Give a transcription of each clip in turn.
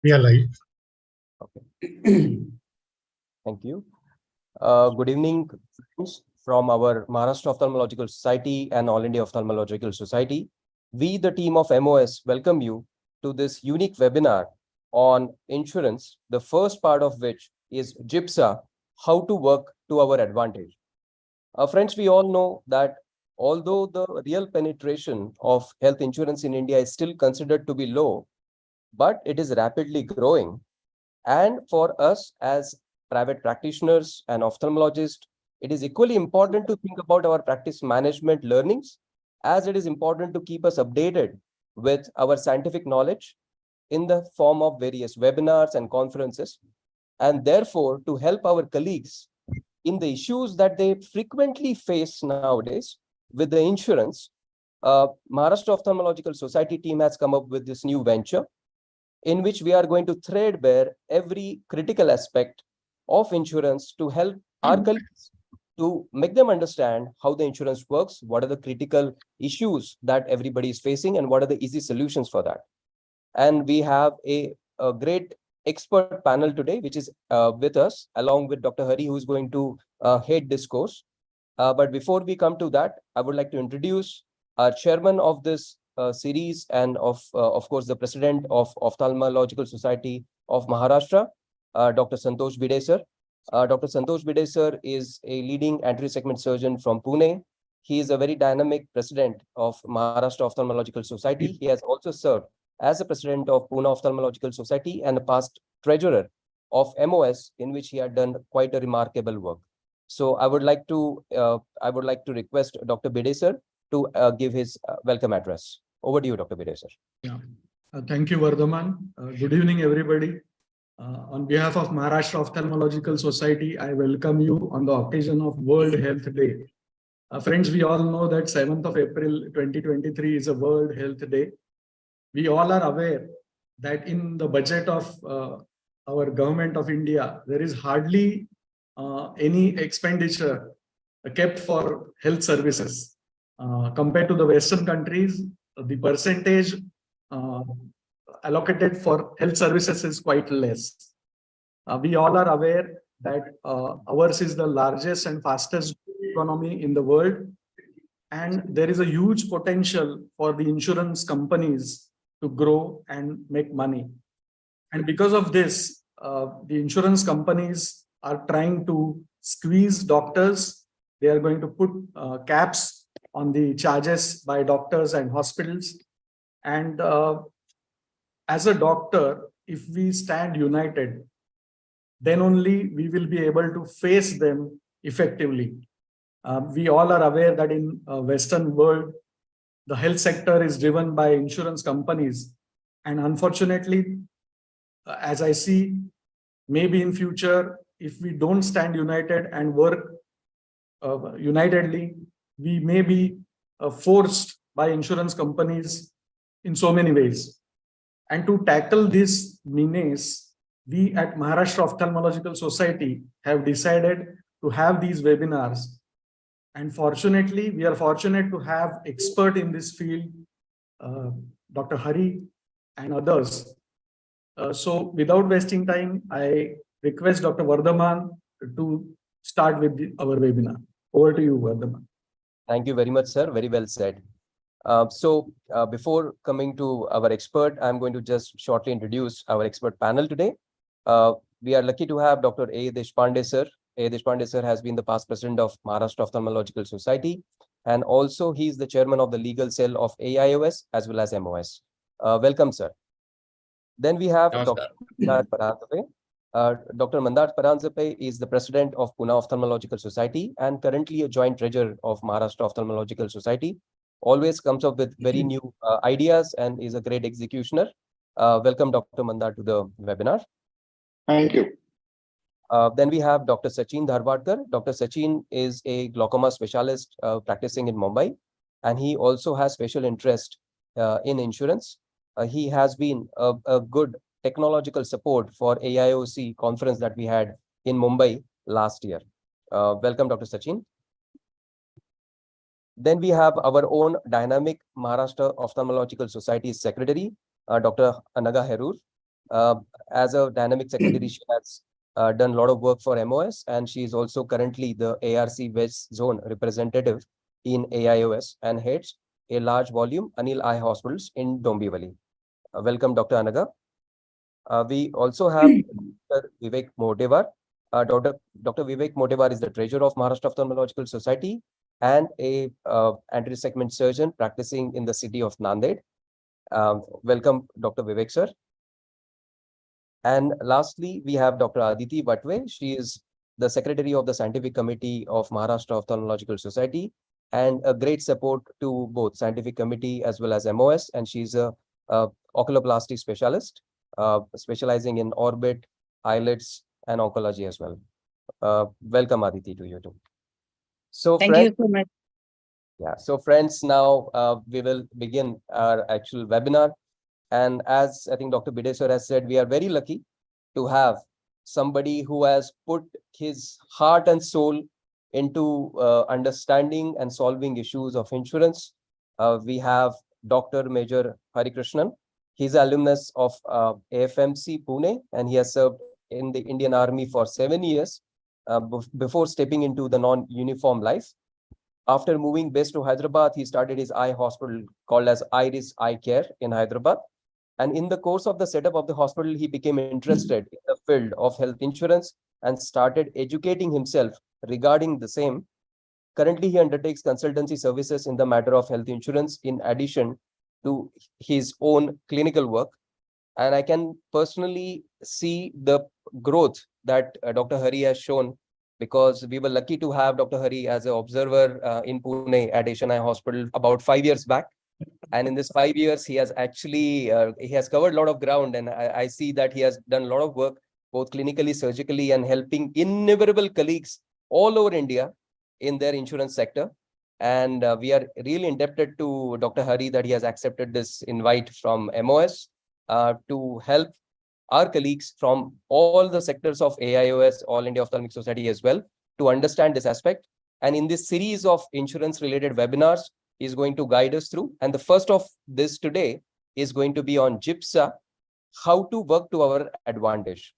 We are live. Okay. Thank you. Good evening, friends from our Maharashtra Ophthalmological Society and All India Ophthalmological Society. We, the team of MOS, welcome you to this unique webinar on insurance, the first part of which is GIPSA, how to work to our advantage. Friends, we all know that although the real penetration of health insurance in India is still considered to be low, but it is rapidly growing. And for us as private practitioners and ophthalmologists, it is equally important to think about our practice management learnings, as it is important to keep us updated with our scientific knowledge in the form of various webinars and conferences, and therefore to help our colleagues in the issues that they frequently face nowadays with the insurance. Maharashtra Ophthalmological Society team has come up with this new venture in which we are going to threadbare every critical aspect of insurance to help our colleagues to make them understand how the insurance works, what are the critical issues that everybody is facing, and what are the easy solutions for that. And we have a great expert panel today, which is with us, along with Dr. Hari, who is going to head this course. But before we come to that, I would like to introduce our chairman of this series and of course, the president of Ophthalmological Society of Maharashtra, Dr. Santosh Bhide sir. Dr. Santosh Bhide sir is a leading anterior segment surgeon from Pune. He is a very dynamic president of Maharashtra Ophthalmological Society. He has also served as a president of Pune Ophthalmological Society and a past treasurer of MOS, in which he had done quite a remarkable work. So I would like to request Dr. Bhide sir to give his welcome address. Over to you, Dr. Bhide sir. Yeah. Thank you, Vardhaman. Good evening, everybody. On behalf of Maharashtra Ophthalmological Society, I welcome you on the occasion of World Health Day. Friends, we all know that 7th of April 2023 is a World Health Day. We all are aware that in the budget of our government of India, there is hardly any expenditure kept for health services. Compared to the Western countries, the percentage allocated for health services is quite less. We all are aware that ours is the largest and fastest economy in the world, and there is a huge potential for the insurance companies to grow and make money. And because of this, the insurance companies are trying to squeeze doctors. They are going to put caps on the charges by doctors and hospitals. And as a doctor, if we stand united, then only we will be able to face them effectively. We all are aware that in Western world, the health sector is driven by insurance companies. And unfortunately, as I see, maybe in future, if we don't stand united and work unitedly, we may be forced by insurance companies in so many ways. And to tackle this menace, we at Maharashtra Ophthalmological Society have decided to have these webinars. And fortunately, we are fortunate to have expert in this field, Dr. Hari and others. So without wasting time, I request Dr. Vardhaman to start with our webinar. Over to you, Vardhaman. Thank you very much, sir. Very well said. Before coming to our expert, I'm going to just shortly introduce our expert panel today. We are lucky to have Dr. A. Deshpande sir. A. Deshpande sir has been the past president of Maharashtra Ophthalmological Society, and also he is the chairman of the legal cell of AIOS as well as MOS. Welcome, sir. Then we have Dr. Mandar Paranjape. Dr. Mandar Paranjape is the president of Pune Ophthalmological Society and currently a joint treasurer of Maharashtra Ophthalmological Society. Always comes up with very new ideas and is a great executioner. Welcome, Dr. Mandar, to the webinar. Thank you. Then we have Dr. Sachin Dharwadkar. Dr. Sachin is a glaucoma specialist practicing in Mumbai, and he also has special interest in insurance. He has been a good technological support for AIOC conference that we had in Mumbai last year. Welcome, Dr. Sachin. Then we have our own dynamic Maharashtra Ophthalmological Society secretary, Dr. Anaga Herur. Uh, as a dynamic secretary, she has done a lot of work for MOS, and she is also currently the ARC West Zone representative in AIOS and heads a large volume Anil Eye Hospitals in Dombivli. Welcome, Dr. Anaga. We also have Dr. Vivek Motevar. Dr. Vivek Motevar is the treasurer of Maharashtra Ophthalmological Society and a anterior segment surgeon practicing in the city of Nanded. Welcome, Dr. Vivek, sir. And lastly, we have Dr. Aditi Vatve. She is the secretary of the scientific committee of Maharashtra Ophthalmological Society and a great support to both scientific committee as well as MOS. And she's a oculoplasty specialist, specializing in orbit, eyelids, and oncology as well. Welcome, Aditi, to you too. So, Thank you so much. yeah, so friends, now we will begin our actual webinar. And as I think Dr. Bhide sir has said, we are very lucky to have somebody who has put his heart and soul into understanding and solving issues of insurance. We have Dr. Major Harikrishnan. He's an alumnus of AFMC Pune, and he has served in the Indian Army for 7 years before stepping into the non-uniform life. After moving base to Hyderabad, he started his eye hospital called as Iris Eye Care in Hyderabad. And in the course of the setup of the hospital, he became interested in the field of health insurance and started educating himself regarding the same. Currently, he undertakes consultancy services in the matter of health insurance in addition to his own clinical work. And I can personally see the growth that Dr. Hari has shown, because we were lucky to have Dr. Hari as an observer in Pune at Asian Eye Hospital about 5 years back. And in this 5 years, he has actually he has covered a lot of ground, and I see that he has done a lot of work, both clinically, surgically, and helping innumerable colleagues all over India in their insurance sector. And we are really indebted to Dr. Hari that he has accepted this invite from MOS to help our colleagues from all the sectors of AIOS, All India Ophthalmic Society as well, to understand this aspect. And in this series of insurance-related webinars, is going to guide us through. And the first of this today is going to be on GIPSA, how to work to our advantage.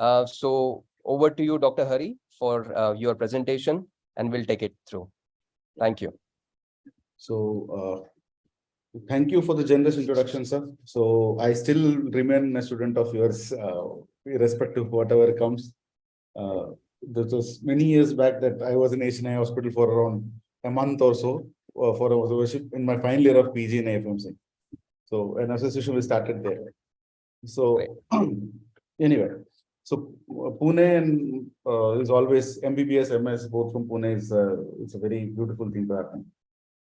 So over to you, Dr. Hari, for your presentation, and we'll take it through. Thank you. So thank you for the generous introduction, sir. So I still remain a student of yours, irrespective of whatever comes. This was many years back that I was in Asian Eye Hospital for around a month or so for a fellowship in my final year of PG in AFMC. So an association was started there. So anyway, so Pune and is always MBBS, MS, both from Pune is it's a very beautiful thing to happen.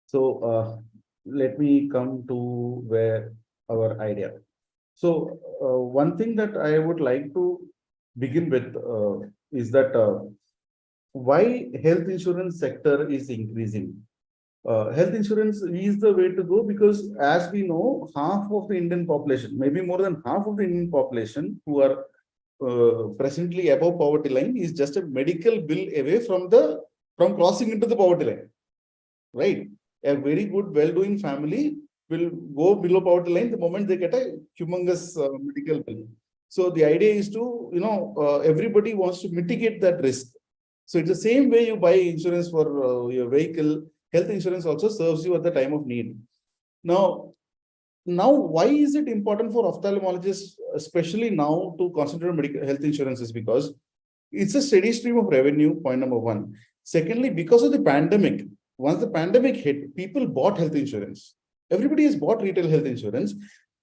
So let me come to where our idea. So one thing that I would like to begin with is that why health insurance sector is increasing. Health insurance is the way to go because, as we know, half of the Indian population, maybe more than half of the Indian population who are presently above poverty line is just a medical bill away from crossing into the poverty line, right? A very good, well-doing family will go below poverty line the moment they get a humongous medical bill. So the idea is to, everybody wants to mitigate that risk. So it's the same way you buy insurance for your vehicle. Health insurance also serves you at the time of need. Now, why is it important for ophthalmologists, especially now, to consider medical health insurance? Is because it's a steady stream of revenue, point number one. Secondly, because of the pandemic, once the pandemic hit, people bought health insurance. Everybody has bought retail health insurance.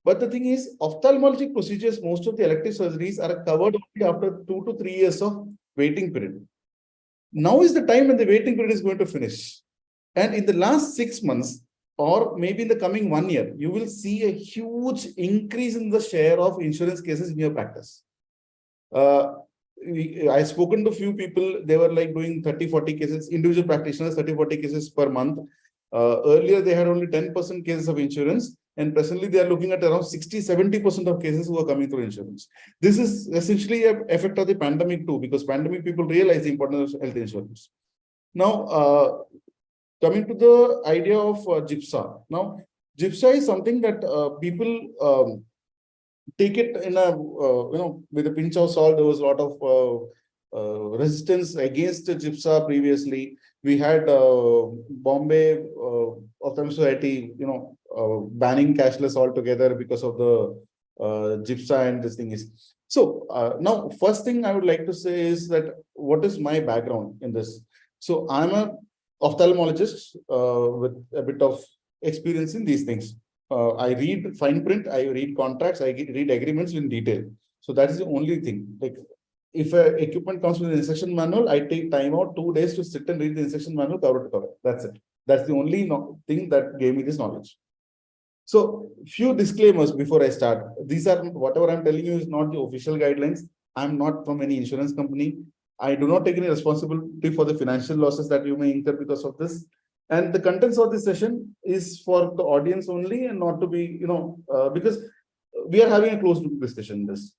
But the thing is, ophthalmologic procedures, most of the elective surgeries are covered only after 2 to 3 years of waiting period. Now is the time when the waiting period is going to finish. And in the last 6 months, or maybe in the coming 1 year, you will see a huge increase in the share of insurance cases in your practice. I've spoken to a few people, they were like doing 30, 40 cases, individual practitioners, 30, 40 cases per month. Earlier, they had only 10% cases of insurance, and presently they are looking at around 60, 70% of cases who are coming through insurance. This is essentially an effect of the pandemic too, because pandemic people realize the importance of health insurance. Now, coming to the idea of GIPSA. Now, GIPSA is something that people take it in a, with a pinch of salt. There was a lot of resistance against GIPSA previously. We had Bombay Ophthalmic Society, banning cashless altogether because of the GIPSA and this thing is. So now, first thing I would like to say is that what is my background in this? So I'm a ophthalmologist with a bit of experience in these things. I read fine print, I read contracts, I read agreements in detail. So that is the only thing. Like if a equipment comes with an instruction manual, I take time out 2 days to sit and read the instruction manual cover to cover. That's it. That's the only thing that gave me this knowledge. So few disclaimers before I start. These are whatever I'm telling you is not the official guidelines. I'm not from any insurance company. I do not take any responsibility for the financial losses that you may incur because of this. And the contents of this session is for the audience only and not to be, because we are having a closed group discussion in this.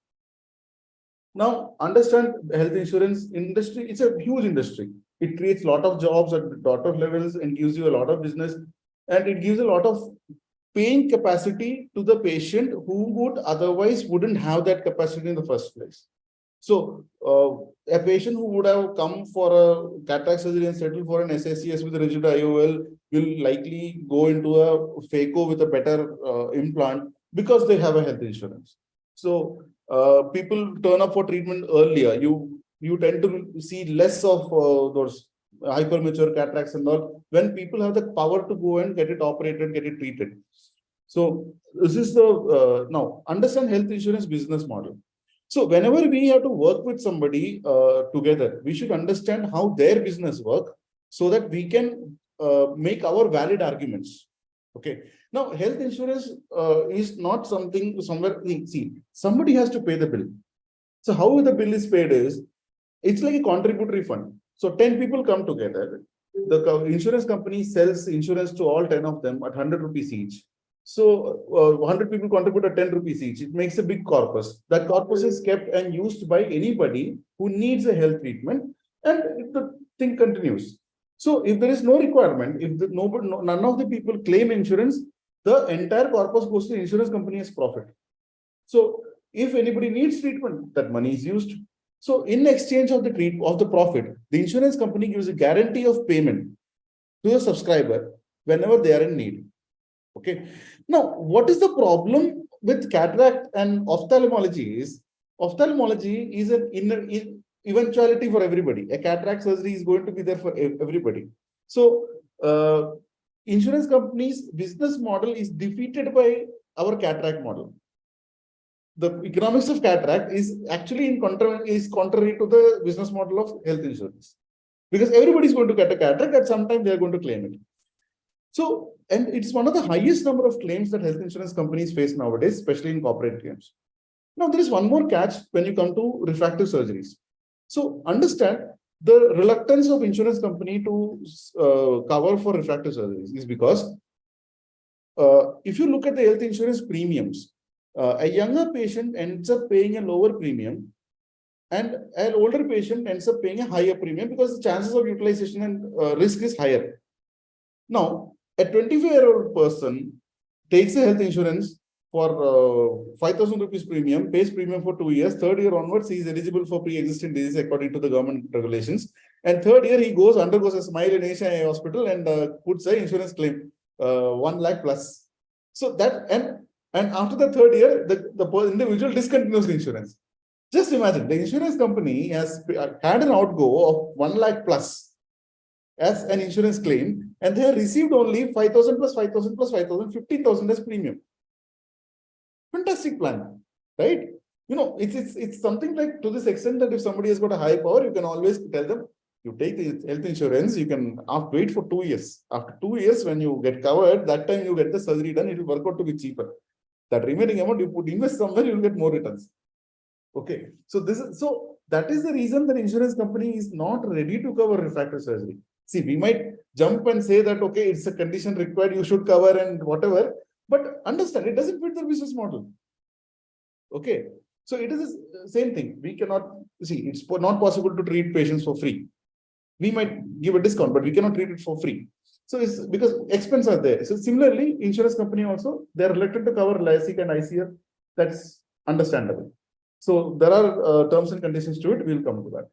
Now, understand the health insurance industry. It's a huge industry. It creates a lot of jobs at a lot of levels and gives you a lot of business. And it gives a lot of paying capacity to the patient who would otherwise wouldn't have that capacity in the first place. So a patient who would have come for a cataract surgery and settle for an SSCS with a rigid IOL will likely go into a phaco with a better implant because they have a health insurance. So people turn up for treatment earlier. You tend to see less of those hypermature cataracts and all when people have the power to go and get it operated, get it treated. So this is the now understand health insurance business model. So whenever we have to work with somebody together, we should understand how their business work so that we can make our valid arguments. Okay. Now, health insurance is not something somewhere. See, somebody has to pay the bill. So how the bill is paid is, it's like a contributory fund. So 10 people come together. The insurance company sells insurance to all 10 of them at 100 rupees each. So 100 people contribute at 10 rupees each. It makes a big corpus. That corpus is kept and used by anybody who needs a health treatment, and the thing continues. So if there is no requirement, if none of the people claim insurance, the entire corpus goes to the insurance company as profit. So if anybody needs treatment, that money is used. So in exchange of the profit, the insurance company gives a guarantee of payment to the subscriber whenever they are in need. Okay. Now, what is the problem with cataract and ophthalmology is an eventuality for everybody. A cataract surgery is going to be there for everybody. So insurance companies' business model is defeated by our cataract model. The economics of cataract is actually contrary to the business model of health insurance, because everybody is going to get a cataract at some time they are going to claim it. So, and it's one of the highest number of claims that health insurance companies face nowadays, especially in corporate claims. Now, there is one more catch when you come to refractive surgeries. So, understand the reluctance of insurance company to cover for refractive surgeries is because if you look at the health insurance premiums, a younger patient ends up paying a lower premium and an older patient ends up paying a higher premium because the chances of utilization and risk is higher. Now, a 25-year-old person takes a health insurance for 5,000 rupees premium, pays premium for 2 years. Third year onwards, he is eligible for pre-existing disease according to the government regulations. And third year, he undergoes a smile in Asia hospital and puts an insurance claim, 1 lakh plus. So that, and after the third year, the individual discontinues the insurance. Just imagine, the insurance company has had an outgo of 1 lakh plus as an insurance claim, and they have received only 5,000 plus 5,000 plus 5,000, 15,000 as premium. Fantastic plan, right? It's something like to this extent that if somebody has got a high power, you can always tell them, you take the health insurance, you can wait for 2 years. After 2 years, when you get covered, that time you get the surgery done, it will work out to be cheaper. That remaining amount you invest somewhere, you will get more returns. Okay, so that is the reason that insurance company is not ready to cover refractive surgery. See, we might jump and say that, okay, it's a condition required, you should cover and whatever, but understand, it doesn't fit the business model. Okay, so it is the same thing. We cannot, see, it's not possible to treat patients for free. We might give a discount, but we cannot treat it for free. So it's because expenses are there. So similarly, insurance company also, they're reluctant to cover LASIK and ICL. That's understandable. So there are terms and conditions to it. We'll come to that.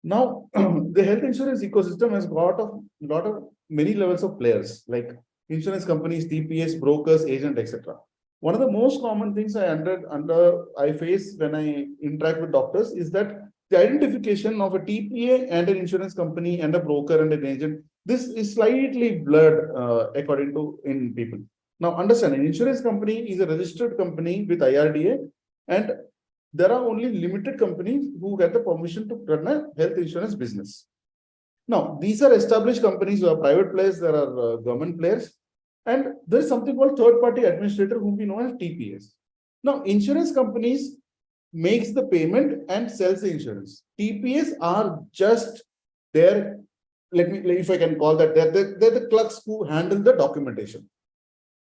Now, the health insurance ecosystem has got a lot of many levels of players like insurance companies, TPS, brokers, agent, etc. One of the most common things I face when I interact with doctors is that the identification of a TPA and an insurance company and a broker and an agent, this is slightly blurred according to in people. Now, understand, an insurance company is a registered company with IRDA, and there are only limited companies who get the permission to run a health insurance business. Now, these are established companies who are private players, there are government players, and there is something called third-party administrator whom we know as TPS. Now, insurance companies makes the payment and sells the insurance. TPS are just there, if I can call that, they're the clerks who handle the documentation.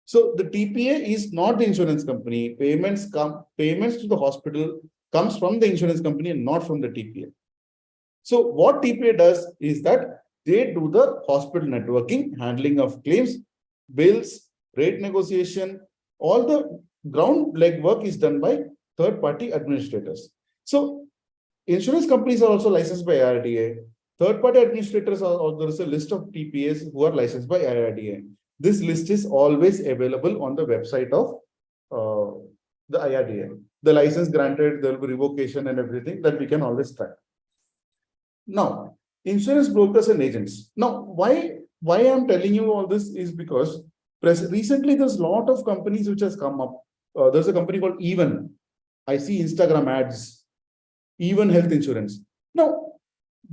So the TPA is not the insurance company. Payments to the hospital comes from the insurance company and not from the TPA. So what TPA does is that they do the hospital networking, handling of claims, bills, rate negotiation, all the ground legwork is done by third-party administrators. So insurance companies are also licensed by IRDA. Third-party administrators there is a list of TPAs who are licensed by IRDA. This list is always available on the website of the IRDA. The license granted, there will be revocation and everything that we can always track. Now, insurance brokers and agents. Now, why I'm telling you all this is because recently there's a lot of companies which has come up. There's a company called Even. I see Instagram ads. Even Health Insurance. Now,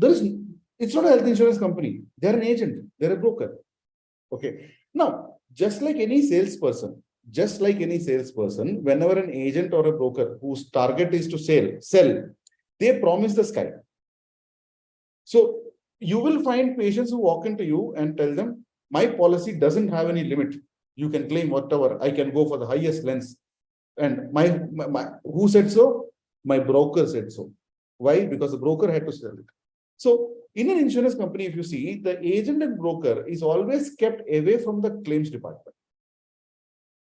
it's not a health insurance company. They're an agent. They're a broker. Okay. Now, just like any salesperson, whenever an agent or a broker whose target is to sell, they promise the sky. So you will find patients who walk into you and tell them, my policy doesn't have any limit. You can claim whatever. I can go for the highest length. And who said so? My broker said so. Why? Because the broker had to sell it. So in an insurance company, if you see, the agent and broker is always kept away from the claims department.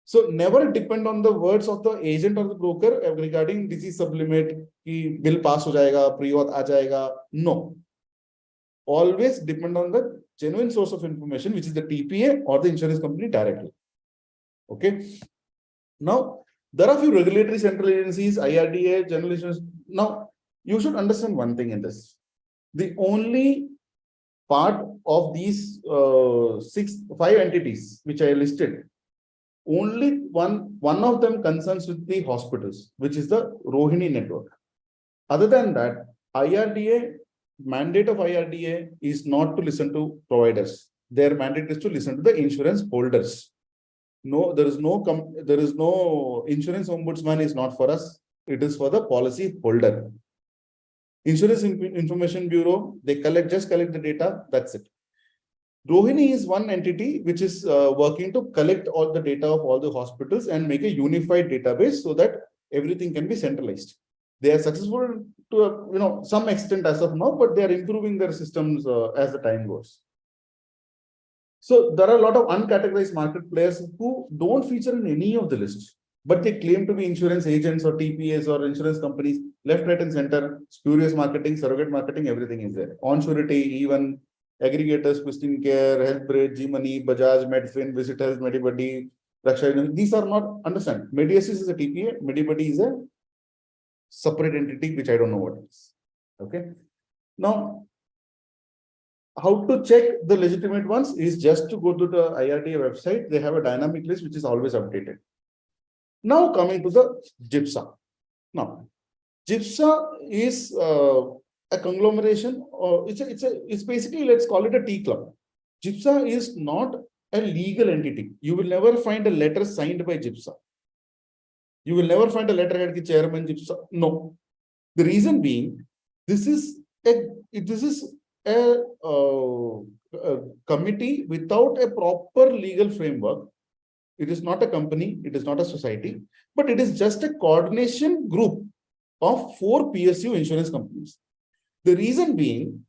So never depend on the words of the agent or the broker regarding disease sublimit, ki bill pass ho jayega, pre-auth aa jayega. No. Always depend on the genuine source of information, which is the TPA or the insurance company directly. Okay. Now, there are a few regulatory central agencies, IRDA, general insurance. Now, you should understand one thing in this. The only part of these 5 entities which I listed, only one of them concerns with the hospitals, which is the Rohini network. Other than that, mandate of IRDA is not to listen to providers. Their mandate is to listen to the insurance holders. No, there is no insurance ombudsman is not for us. It is for the policy holder. Insurance Information Bureau, they just collect the data. That's it. Rohini is one entity which is working to collect all the data of all the hospitals and make a unified database so that everything can be centralized. They are successful to some extent as of now, but they are improving their systems as the time goes. So there are a lot of uncategorized market players who don't feature in any of the lists, but they claim to be insurance agents or TPAs or insurance companies, left, right, and center, spurious marketing, surrogate marketing, everything is there. Onsurity, Even, aggregators, Christian Care, HealthBridge, G-Money, Bajaj, Medfin, Visit Health, Medibuddy, Raksha. These are not, understand, Mediasis is a TPA, Medibuddy is a separate entity, which I don't know what it is. Okay. Now, how to check the legitimate ones is just to go to the IRDA website. They have a dynamic list which is always updated. Now coming to the GIPSA. Now, GIPSA is a conglomeration. It's basically, let's call it a T club. GIPSA is not a legal entity. You will never find a letter signed by GIPSA. You will never find a letterhead ki chairman GIPSA. No. The reason being, this is a committee without a proper legal framework. It is not a company, it is not a society, but it is just a coordination group of 4 PSU insurance companies. The reason being,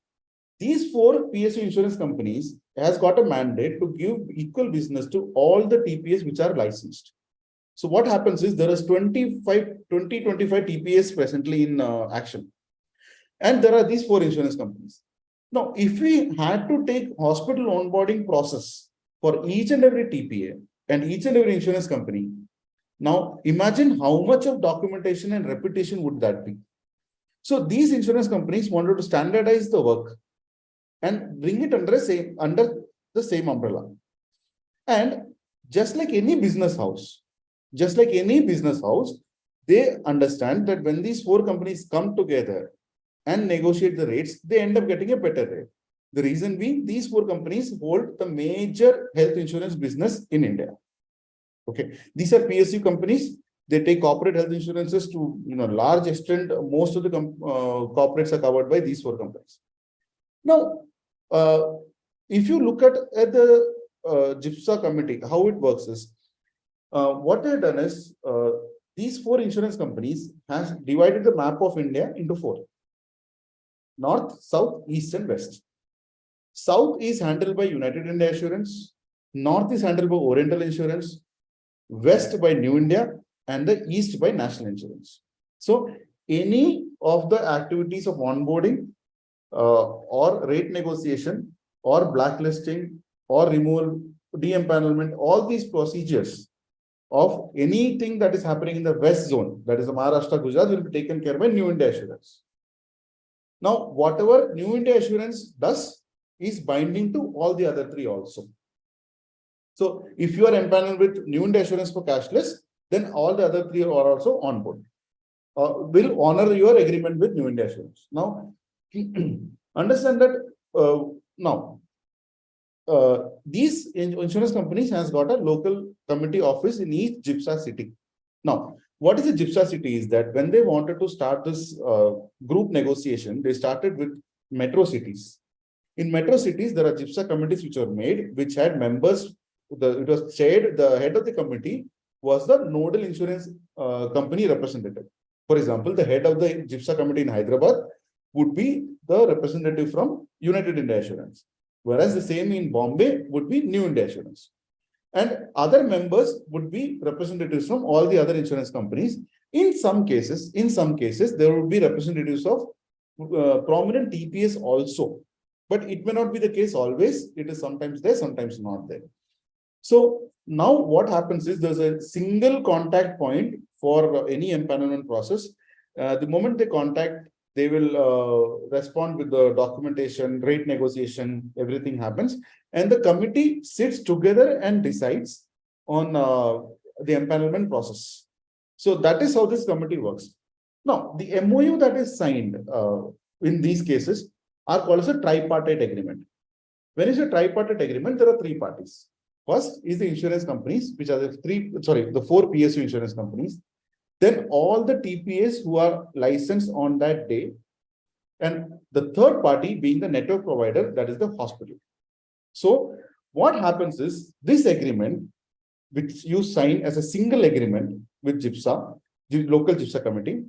these 4 PSU insurance companies has got a mandate to give equal business to all the TPS which are licensed. So what happens is there is 25 TPS presently in action. And there are these 4 insurance companies. Now, if we had to take hospital onboarding process for each and every TPA and each and every insurance company, now imagine how much of documentation and repetition would that be? So these insurance companies wanted to standardize the work and bring it under the same umbrella. And just like any business house, they understand that when these 4 companies come together and negotiate the rates, they end up getting a better rate. The reason being, these 4 companies hold the major health insurance business in India. Okay, these are PSU companies. They take corporate health insurances to large extent. Most of the corporates are covered by these 4 companies. Now, if you look at the GIPSA committee, how it works is, what they've done is, these 4 insurance companies has divided the map of India into 4. North, South, East, and West. South is handled by United India Assurance. North is handled by Oriental Insurance. West by New India, and the East by National Insurance. So any of the activities of onboarding or rate negotiation or blacklisting or removal, de-empanelment, all these procedures of anything that is happening in the West zone, that is the Maharashtra, Gujarat, will be taken care of by New India Assurance. Now, whatever New India Assurance does is binding to all the other 3 also. So if you are empaneled with New India Assurance for cashless, then all the other 3 are also on board. Will honor your agreement with New India Assurance. Now, understand that these insurance companies has got a local committee office in each GIPSA city. Now, what is a GIPSA city is that when they wanted to start this group negotiation, they started with metro cities. In metro cities, there are GIPSA committees which are made, which had members. It was chaired, the head of the committee was the nodal insurance company representative. For example, the head of the GIPSA committee in Hyderabad would be the representative from United India Assurance, whereas the same in Bombay would be New India Assurance. And other members would be representatives from all the other insurance companies. In some cases, there would be representatives of prominent TPS also. But it may not be the case always. It is sometimes there, sometimes not there. So now what happens is there's a single contact point for any empanelment process. The moment they contact, they will respond with the documentation, rate negotiation, everything happens. And the committee sits together and decides on the empanelment process. So that is how this committee works. Now, the MOU that is signed in these cases are called as a tripartite agreement. When it's a tripartite agreement, there are 3 parties. First is the insurance companies, which are the 4 PSU insurance companies. Then all the TPAs who are licensed on that day. And the third party being the network provider, that is the hospital. So what happens is this agreement, which you sign as a single agreement with GIPSA, the local GIPSA committee,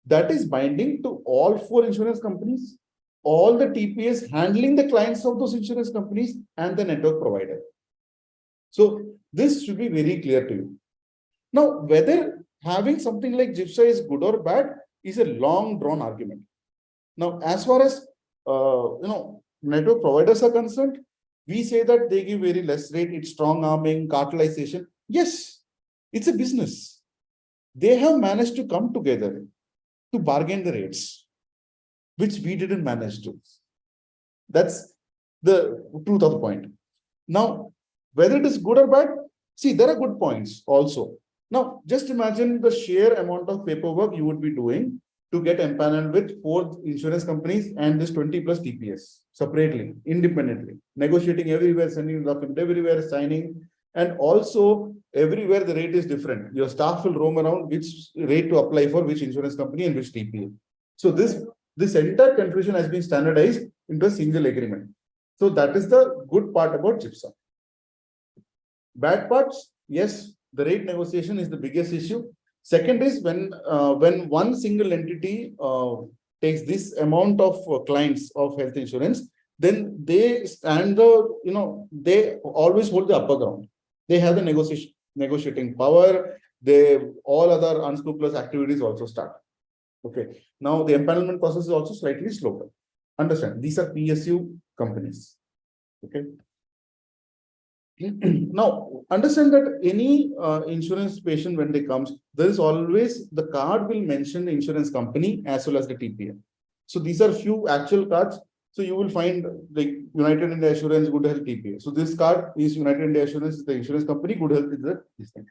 that is binding to all 4 insurance companies, all the TPAs handling the clients of those insurance companies, and the network provider. So this should be very clear to you. Now, whether having something like GIPSA is good or bad is a long drawn argument. Now, as far as network providers are concerned, we say that they give very less rate, it's strong arming, cartelization. Yes, it's a business. They have managed to come together to bargain the rates, which we didn't manage to. That's the truth of the point. Now, whether it is good or bad, see, there are good points also. Now, just imagine the sheer amount of paperwork you would be doing to get empaneled with 4 insurance companies and this 20 plus TPS separately, independently, negotiating everywhere, sending document everywhere, signing, and also everywhere the rate is different. Your staff will roam around which rate to apply for which insurance company and which TPA. So this entire confusion has been standardized into a single agreement. So that is the good part about GIPSA. Bad parts, yes, the rate negotiation is the biggest issue. Second is when one single entity takes this amount of clients of health insurance, then they stand they always hold the upper ground. They have the negotiating power. all other unscrupulous activities also start. Okay. Now the empanelment process is also slightly slower. Understand? These are PSU companies. Okay. Now, understand that any insurance patient, when they comes, there is always the card will mention the insurance company as well as the TPA. So these are few actual cards. So you will find like United India Assurance, Good Health, TPA. So this card is United India Assurance, is the insurance company, Good Health is this thing.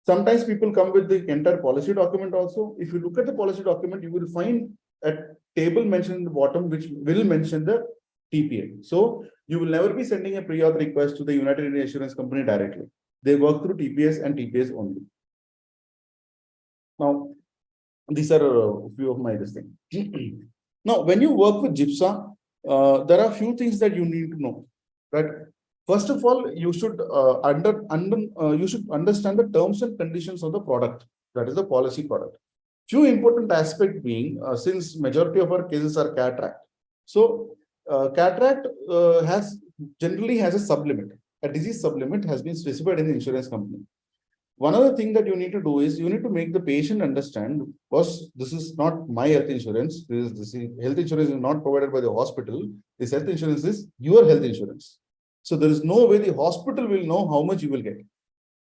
Sometimes people come with the entire policy document also. If you look at the policy document, you will find a table mentioned in the bottom, which will mention the TPA. So you will never be sending a pre-auth request to the United India Insurance Company directly. They work through TPS and TPS only. Now, these are a few of my this thing. Now, when you work with GIPSA, there are a few things that you need to know. Right? First of all, you should you should understand the terms and conditions of the product. That is the policy product. Few important aspects being, since majority of our cases are cataract. So cataract generally has a sublimit. A disease sublimit has been specified in the insurance company. One other thing that you need to do is you need to make the patient understand, because this is not my health insurance. This health insurance is not provided by the hospital. This health insurance is your health insurance. So there is no way the hospital will know how much you will get.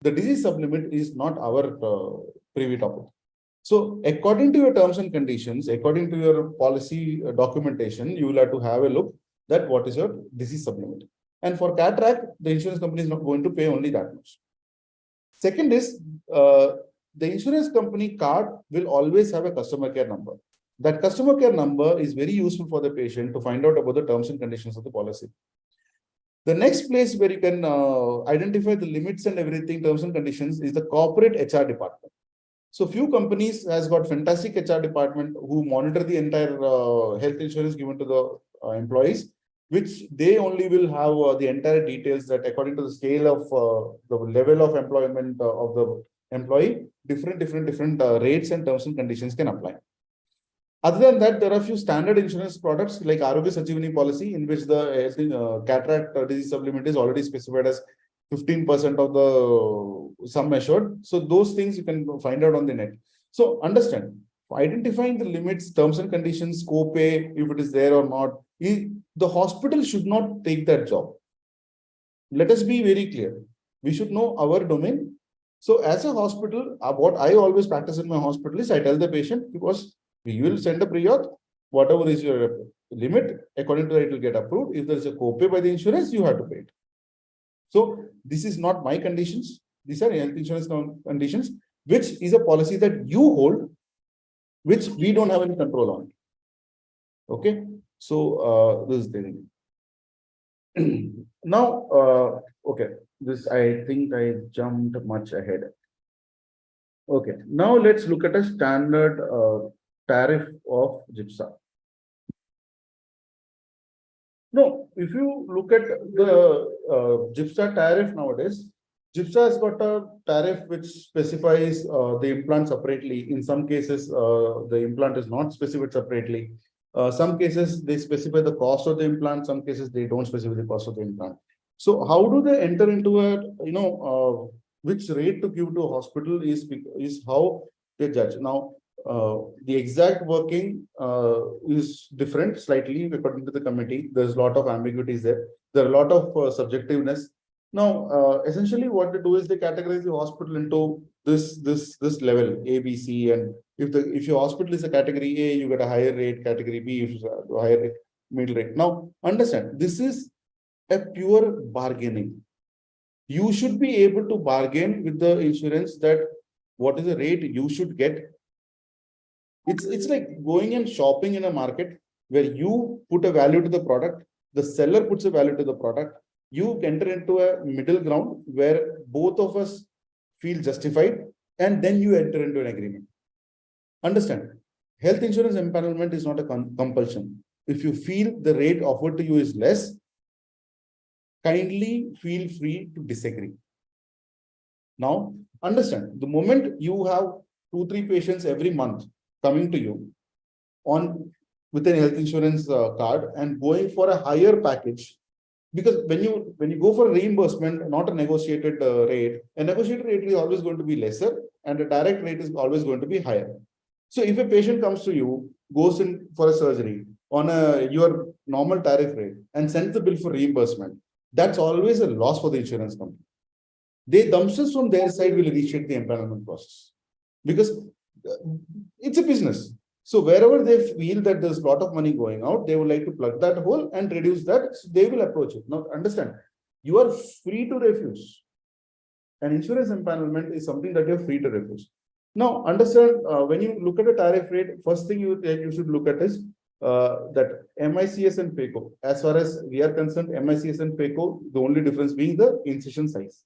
The disease sublimit is not our privy topic. So according to your terms and conditions, according to your policy documentation, you will have to have a look that what is your disease sublimit. And for cataract, the insurance company is not going to pay only that much. Second is the insurance company card will always have a customer care number. That customer care number is very useful for the patient to find out about the terms and conditions of the policy. The next place where you can identify the limits and everything, terms and conditions, is the corporate HR department. So few companies has got fantastic HR department who monitor the entire health insurance given to the employees, which they only will have the entire details that according to the scale of the level of employment of the employee, different rates and terms and conditions can apply. Other than that, there are a few standard insurance products like Arogya Sanjeevani policy, in which the cataract disease sublimit is already specified as 15% of the sum assured. So those things you can find out on the net. So understand, identifying the limits, terms and conditions, co-pay, if it is there or not, the hospital should not take that job. Let us be very clear. We should know our domain. So as a hospital, what I always practice in my hospital is I tell the patient, because we will send a pre-auth, whatever is your limit, according to that it will get approved. If there is a co-pay by the insurance, you have to pay it. So this is not my conditions. These are health insurance conditions, which is a policy that you hold, which we don't have any control on. Okay. So this is the thing. Now, okay, this I think I jumped much ahead. Okay, now let's look at a standard tariff of GIPSA. No, if you look at the GIPSA tariff nowadays, GIPSA has got a tariff which specifies the implant separately. In some cases, the implant is not specified separately. Some cases they specify the cost of the implant. Some cases they don't specify the cost of the implant. So how do they enter into a which rate to give to a hospital is how they judge. Now the exact working is different slightly according to the committee. There's a lot of ambiguities there. There are a lot of subjectiveness. Now essentially what they do is they categorize the hospital into this level A, B, C, and if your hospital is a category A, you get a higher rate, category B, if a higher rate, middle rate. Now understand, this is a pure bargaining. You should be able to bargain with the insurance that what is the rate you should get. It's like going and shopping in a market where you put a value to the product, the seller puts a value to the product, you enter into a middle ground where both of us feel justified, and then you enter into an agreement. Understand, health insurance empanelment is not a compulsion. If you feel the rate offered to you is less, kindly feel free to disagree. Now, understand, the moment you have 2-3 patients every month coming to you with an health insurance card and going for a higher package, because when you go for a reimbursement, not a negotiated rate, a negotiated rate is always going to be lesser and the direct rate is always going to be higher. So if a patient comes to you, goes in for a surgery on your normal tariff rate and sends the bill for reimbursement, that's always a loss for the insurance company. They themselves from their side will initiate the empanelment process because it's a business. So wherever they feel that there's a lot of money going out, they would like to plug that hole and reduce that. So they will approach it. Now understand, you are free to refuse. And insurance empanelment is something that you're free to refuse. Now understand, when you look at a tariff rate, first thing you should look at is that MICS and FACO. As far as we are concerned, MICS and FACO, the only difference being the incision size.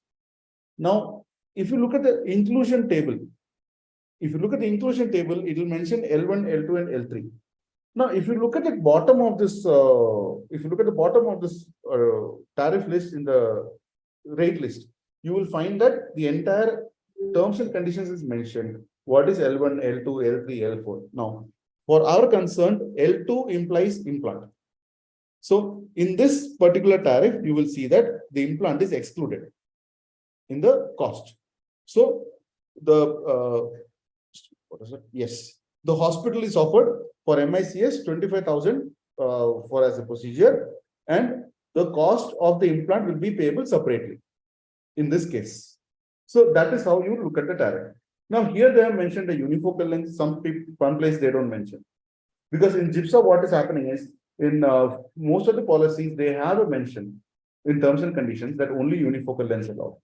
Now, if you look at the inclusion table, it will mention L1, L2, and L3. Now, if you look at the bottom of this, tariff list in the rate list, you will find that the entire terms and conditions is mentioned. What is L1, L2, L3, L4? Now, for our concern, L2 implies implant. So, in this particular tariff, you will see that the implant is excluded in the cost. So, the the hospital is offered for MICS 25,000 for as a procedure, and the cost of the implant will be payable separately in this case. So that is how you look at the tariff. Now here they have mentioned the unifocal length. Some place they don't mention, because in GIPSA what is happening is in most of the policies they have a mention in terms and conditions that only unifocal length allowed.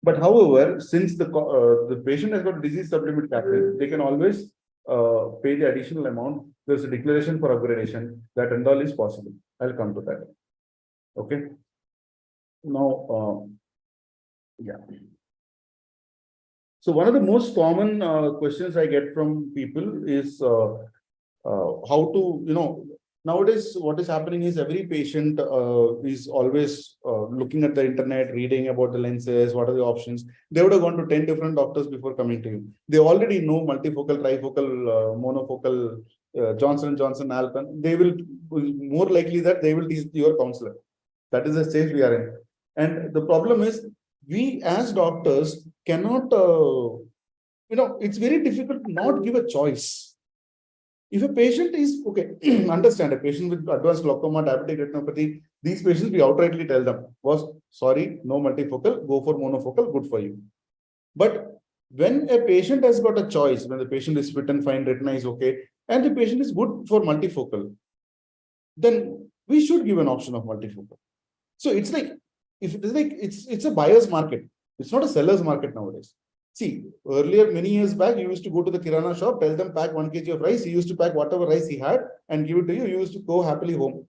But however, since the patient has got disease sublimit capital, they can always pay the additional amount. There's a declaration for upgradation that and all is possible. I'll come to that. Okay. Now, yeah. So one of the most common questions I get from people is how to, nowadays what is happening is every patient is always looking at the internet, reading about the lenses, what are the options. They would have gone to 10 different doctors before coming to you. They already know multifocal, trifocal, monofocal, Johnson & Johnson, Alpen. They will more likely that they will teach your counselor. That is the stage we are in. And the problem is we as doctors cannot, it's very difficult to not give a choice. If a patient is, okay, understand a patient with advanced glaucoma, diabetic retinopathy, these patients we outrightly tell them, sorry, no multifocal, go for monofocal, good for you. But when a patient has got a choice, when the patient is fit and fine, retina is okay, and the patient is good for multifocal, then we should give an option of multifocal. So it's like, it's a buyer's market. It's not a seller's market nowadays. See, earlier, many years back, you used to go to the Kirana shop, tell them pack 1 kg of rice. He used to pack whatever rice he had and give it to you. You used to go happily home.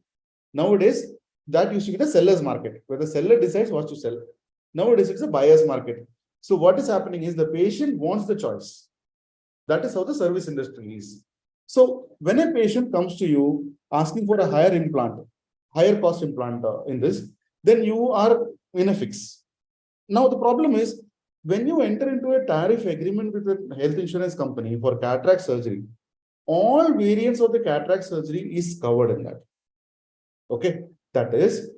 Nowadays, that used to be the seller's market, where the seller decides what to sell. Nowadays, it's a buyer's market. So what is happening is the patient wants the choice. That is how the service industry is. So when a patient comes to you asking for a higher implant, higher cost implant in this, then you are in a fix. Now, the problem is, when you enter into a tariff agreement with a health insurance company for cataract surgery, all variants of the cataract surgery is covered in that. Okay, that is,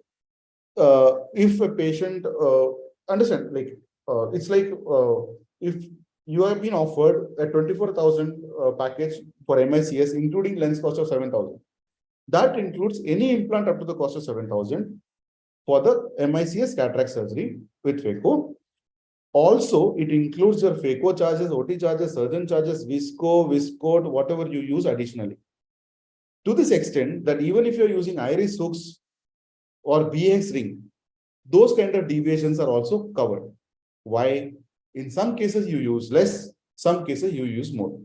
if a patient, understand, like, it's like if you have been offered a 24,000 package for MICS, including lens cost of 7,000. That includes any implant up to the cost of 7,000 for the MICS cataract surgery with FACO. Also, it includes your FACO charges, OT charges, surgeon charges, Visco, Viscode, whatever you use additionally. To this extent that even if you're using iris hooks or BX ring, those kind of deviations are also covered. Why? In some cases you use less, some cases you use more.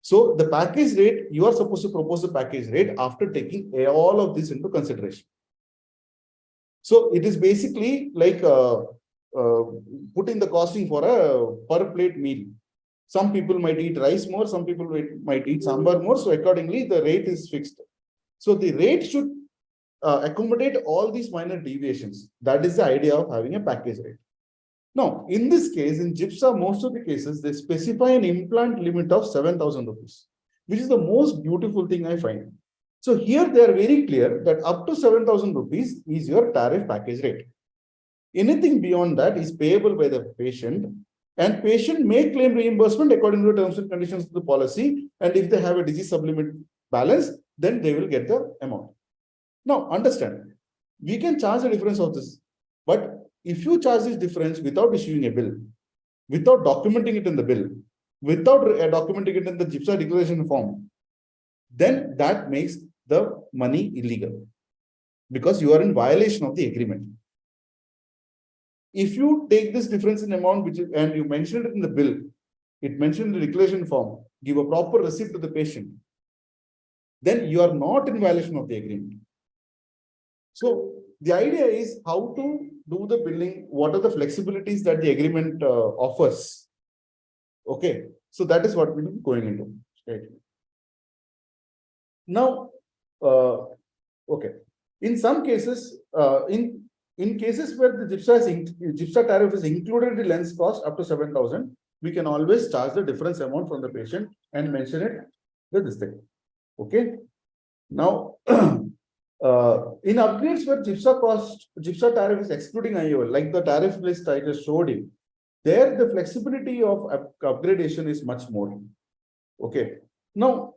So the package rate, you are supposed to propose the package rate after taking all of this into consideration. So it is basically like putting the costing for a per plate meal. Some people might eat rice more, some people might eat sambar more. So accordingly, the rate is fixed. So the rate should accommodate all these minor deviations. That is the idea of having a package rate. Now, in this case, in GIPSA, most of the cases, they specify an implant limit of 7,000 rupees, which is the most beautiful thing I find. So here they are very clear that up to 7,000 rupees is your tariff package rate. Anything beyond that is payable by the patient And patient may claim reimbursement according to the terms and conditions of the policy. And if they have a disease sublimit balance, then they will get the amount. Now, understand, we can charge the difference of this. But if you charge this difference without issuing a bill, without documenting it in the bill, without documenting it in the GIPSA declaration form, then that makes the money illegal because you are in violation of the agreement. If you take this difference in amount, which is, and you mentioned it in the bill, it mentioned in the declaration form, give a proper receipt to the patient, then you are not in violation of the agreement. So the idea is how to do the billing, what are the flexibilities that the agreement offers. Okay, so that is what we're going into. Right. Now, okay, in some cases, in cases where the GIPSA tariff is included in the lens cost up to 7,000, we can always charge the difference amount from the patient and mention it with this thing. Okay. Now, in upgrades where GIPSA tariff is excluding IOL, like the tariff list I just showed you, there the flexibility of upgradation is much more. Okay. Now,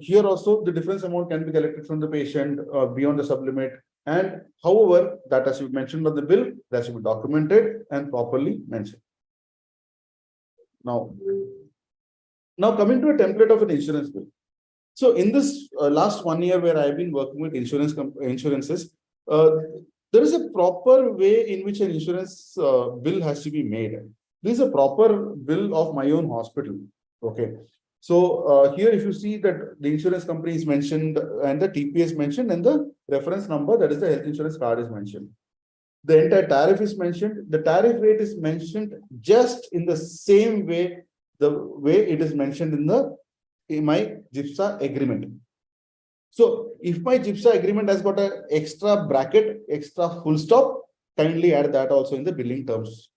here also the difference amount can be collected from the patient beyond the sublimit. And however, that as you mentioned on the bill, that should be documented and properly mentioned. Now coming to a template of an insurance bill. So in this last 1 year where I've been working with insurances, there is a proper way in which an insurance bill has to be made. This is a proper bill of my own hospital. Okay. So here, if you see that the insurance company is mentioned and the TPS mentioned and the reference number, that is the health insurance card, is mentioned. The entire tariff is mentioned. The tariff rate is mentioned just in the same way, the way it is mentioned in my GIPSA agreement. So if my GIPSA agreement has got an extra bracket, extra full stop, kindly add that also in the billing terms.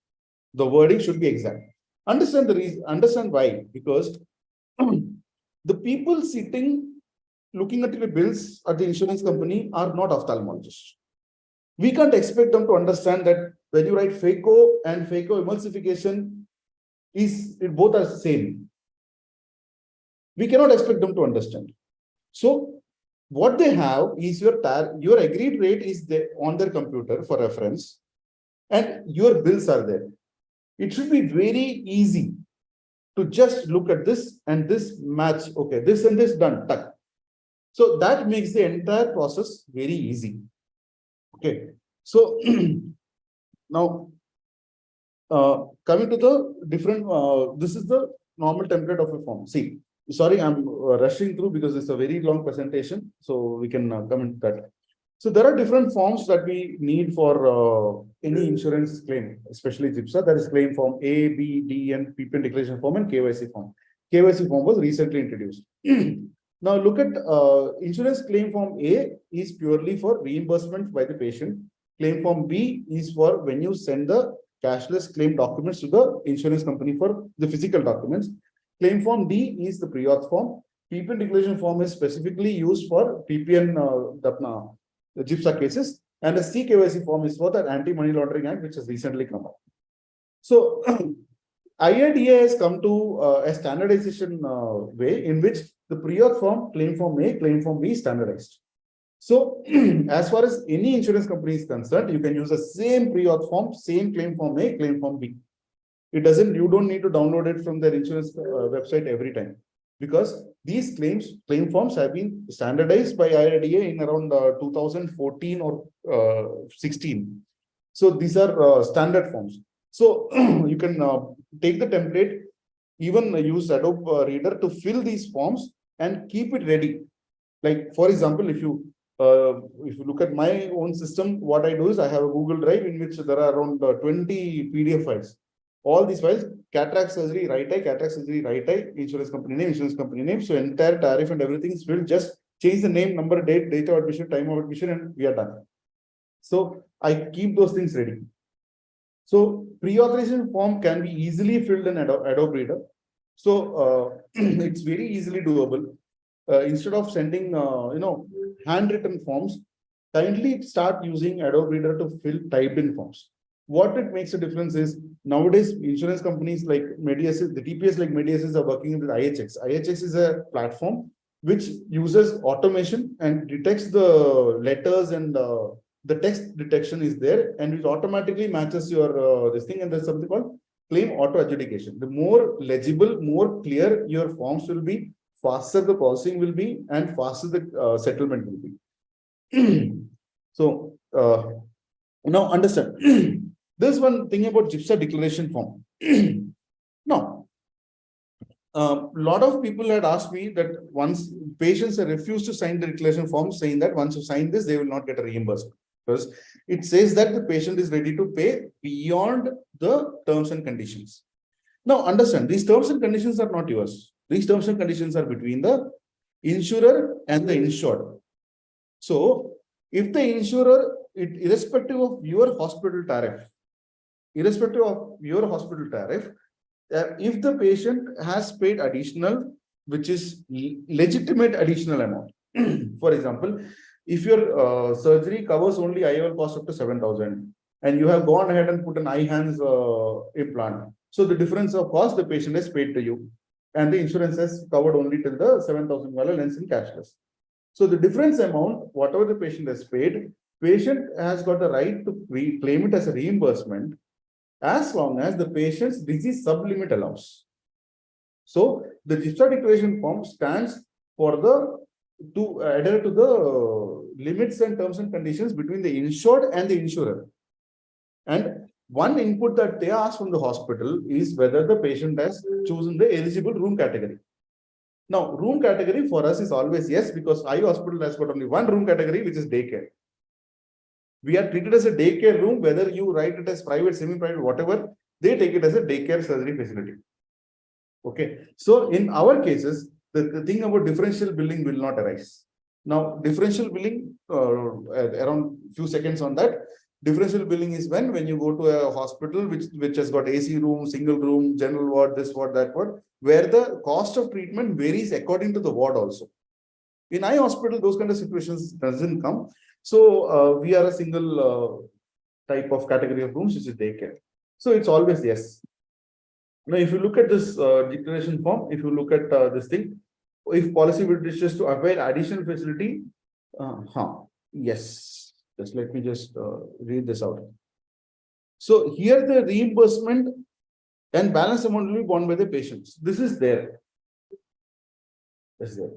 The wording should be exact. Understand the reason, understand why, because the people sitting looking at the bills at the insurance company are not ophthalmologists. We can't expect them to understand that when you write phaco and phaco emulsification, both are same. We cannot expect them to understand. So what they have is your agreed rate is there on their computer for reference, and your bills are there. It should be very easy to just look at this and this match. Okay, this and this done. Tuck. So that makes the entire process very easy. Okay. So now coming to the different, this is the normal template of a form. See, sorry, I'm rushing through because it's a very long presentation. So we can come into that. So there are different forms that we need for any insurance claim, especially GIPSA. That is claim form A, B, D, and PPN declaration form and KYC form. KYC form was recently introduced. Now look at insurance claim form A is purely for reimbursement by the patient. Claim form B is for when you send the cashless claim documents to the insurance company for the physical documents. Claim form D is the pre-auth form. PPN declaration form is specifically used for PPN the GIPSA cases, and the CKYC form is for the Anti-Money Laundering Act, which has recently come up. So IRDA has come to a standardization way in which the pre-auth form, claim form A, claim form B is standardized. So as far as any insurance company is concerned, you can use the same pre-auth form, same claim form A, claim form B. You don't need to download it from their insurance website every time, because these claim forms have been standardized by IRDA in around 2014 or 16. So these are standard forms. So you can take the template, even use Adobe Reader to fill these forms and keep it ready. Like for example, if you look at my own system, what I do is I have a Google Drive in which there are around 20 PDF files. All these files, cataract surgery, right eye, cataract surgery, right eye, insurance company name. So entire tariff and everything will just change the name, number, date of admission, time of admission, and we are done. So I keep those things ready. So pre-authorization form can be easily filled in Adobe Reader. So it's very easily doable. Instead of sending handwritten forms, kindly start using Adobe Reader to fill typed in forms. What it makes a difference is nowadays insurance companies like Mediasis, the TPS like Mediasis are working with IHX. IHX is a platform which uses automation and detects the letters and the text detection is there, and it automatically matches your this thing, and there's something called claim auto adjudication. The more legible, more clear your forms will be, faster the processing will be, and faster the settlement will be. So now understand. There's one thing about GIPSA declaration form. Now, a lot of people had asked me that once patients have refused to sign the declaration form, saying that once you sign this, they will not get a reimbursement, because it says that the patient is ready to pay beyond the terms and conditions. Now, understand, these terms and conditions are not yours. These terms and conditions are between the insurer and the insured. So, if the insurer, irrespective of your hospital tariff, if the patient has paid additional, which is legitimate additional amount. For example, if your surgery covers only IOL cost up to 7,000, and you have gone ahead and put an eye hands implant, so the difference of cost the patient has paid to you, and the insurance has covered only till the 7,000 lens in cashless. So the difference amount, whatever the patient has paid, patient has got the right to claim it as a reimbursement, as long as the patient's disease sublimit allows. So the GIPSA declaration form stands for to adhere to the limits and terms and conditions between the insured and the insurer. And one input that they ask from the hospital is whether the patient has chosen the eligible room category. Now, room category for us is always yes, because eye hospital has got only one room category, which is daycare. We are treated as a daycare room, whether you write it as private, semi-private, whatever, they take it as a daycare surgery facility. Okay. So in our cases, the thing about differential billing will not arise. Now, differential billing, around few seconds on that. Differential billing is when you go to a hospital which has got AC room, single room, general ward, this ward, that ward, where the cost of treatment varies according to the ward also. In eye hospital, those kind of situations doesn't come. So we are a single type of category of rooms, which is daycare. So it's always yes. Now, if you look at this declaration form, if you look at this thing, if policy wishes to avail additional facility, yes. Just let me just read this out. So here the reimbursement and balance amount will be borne by the patients. This is there. This is there.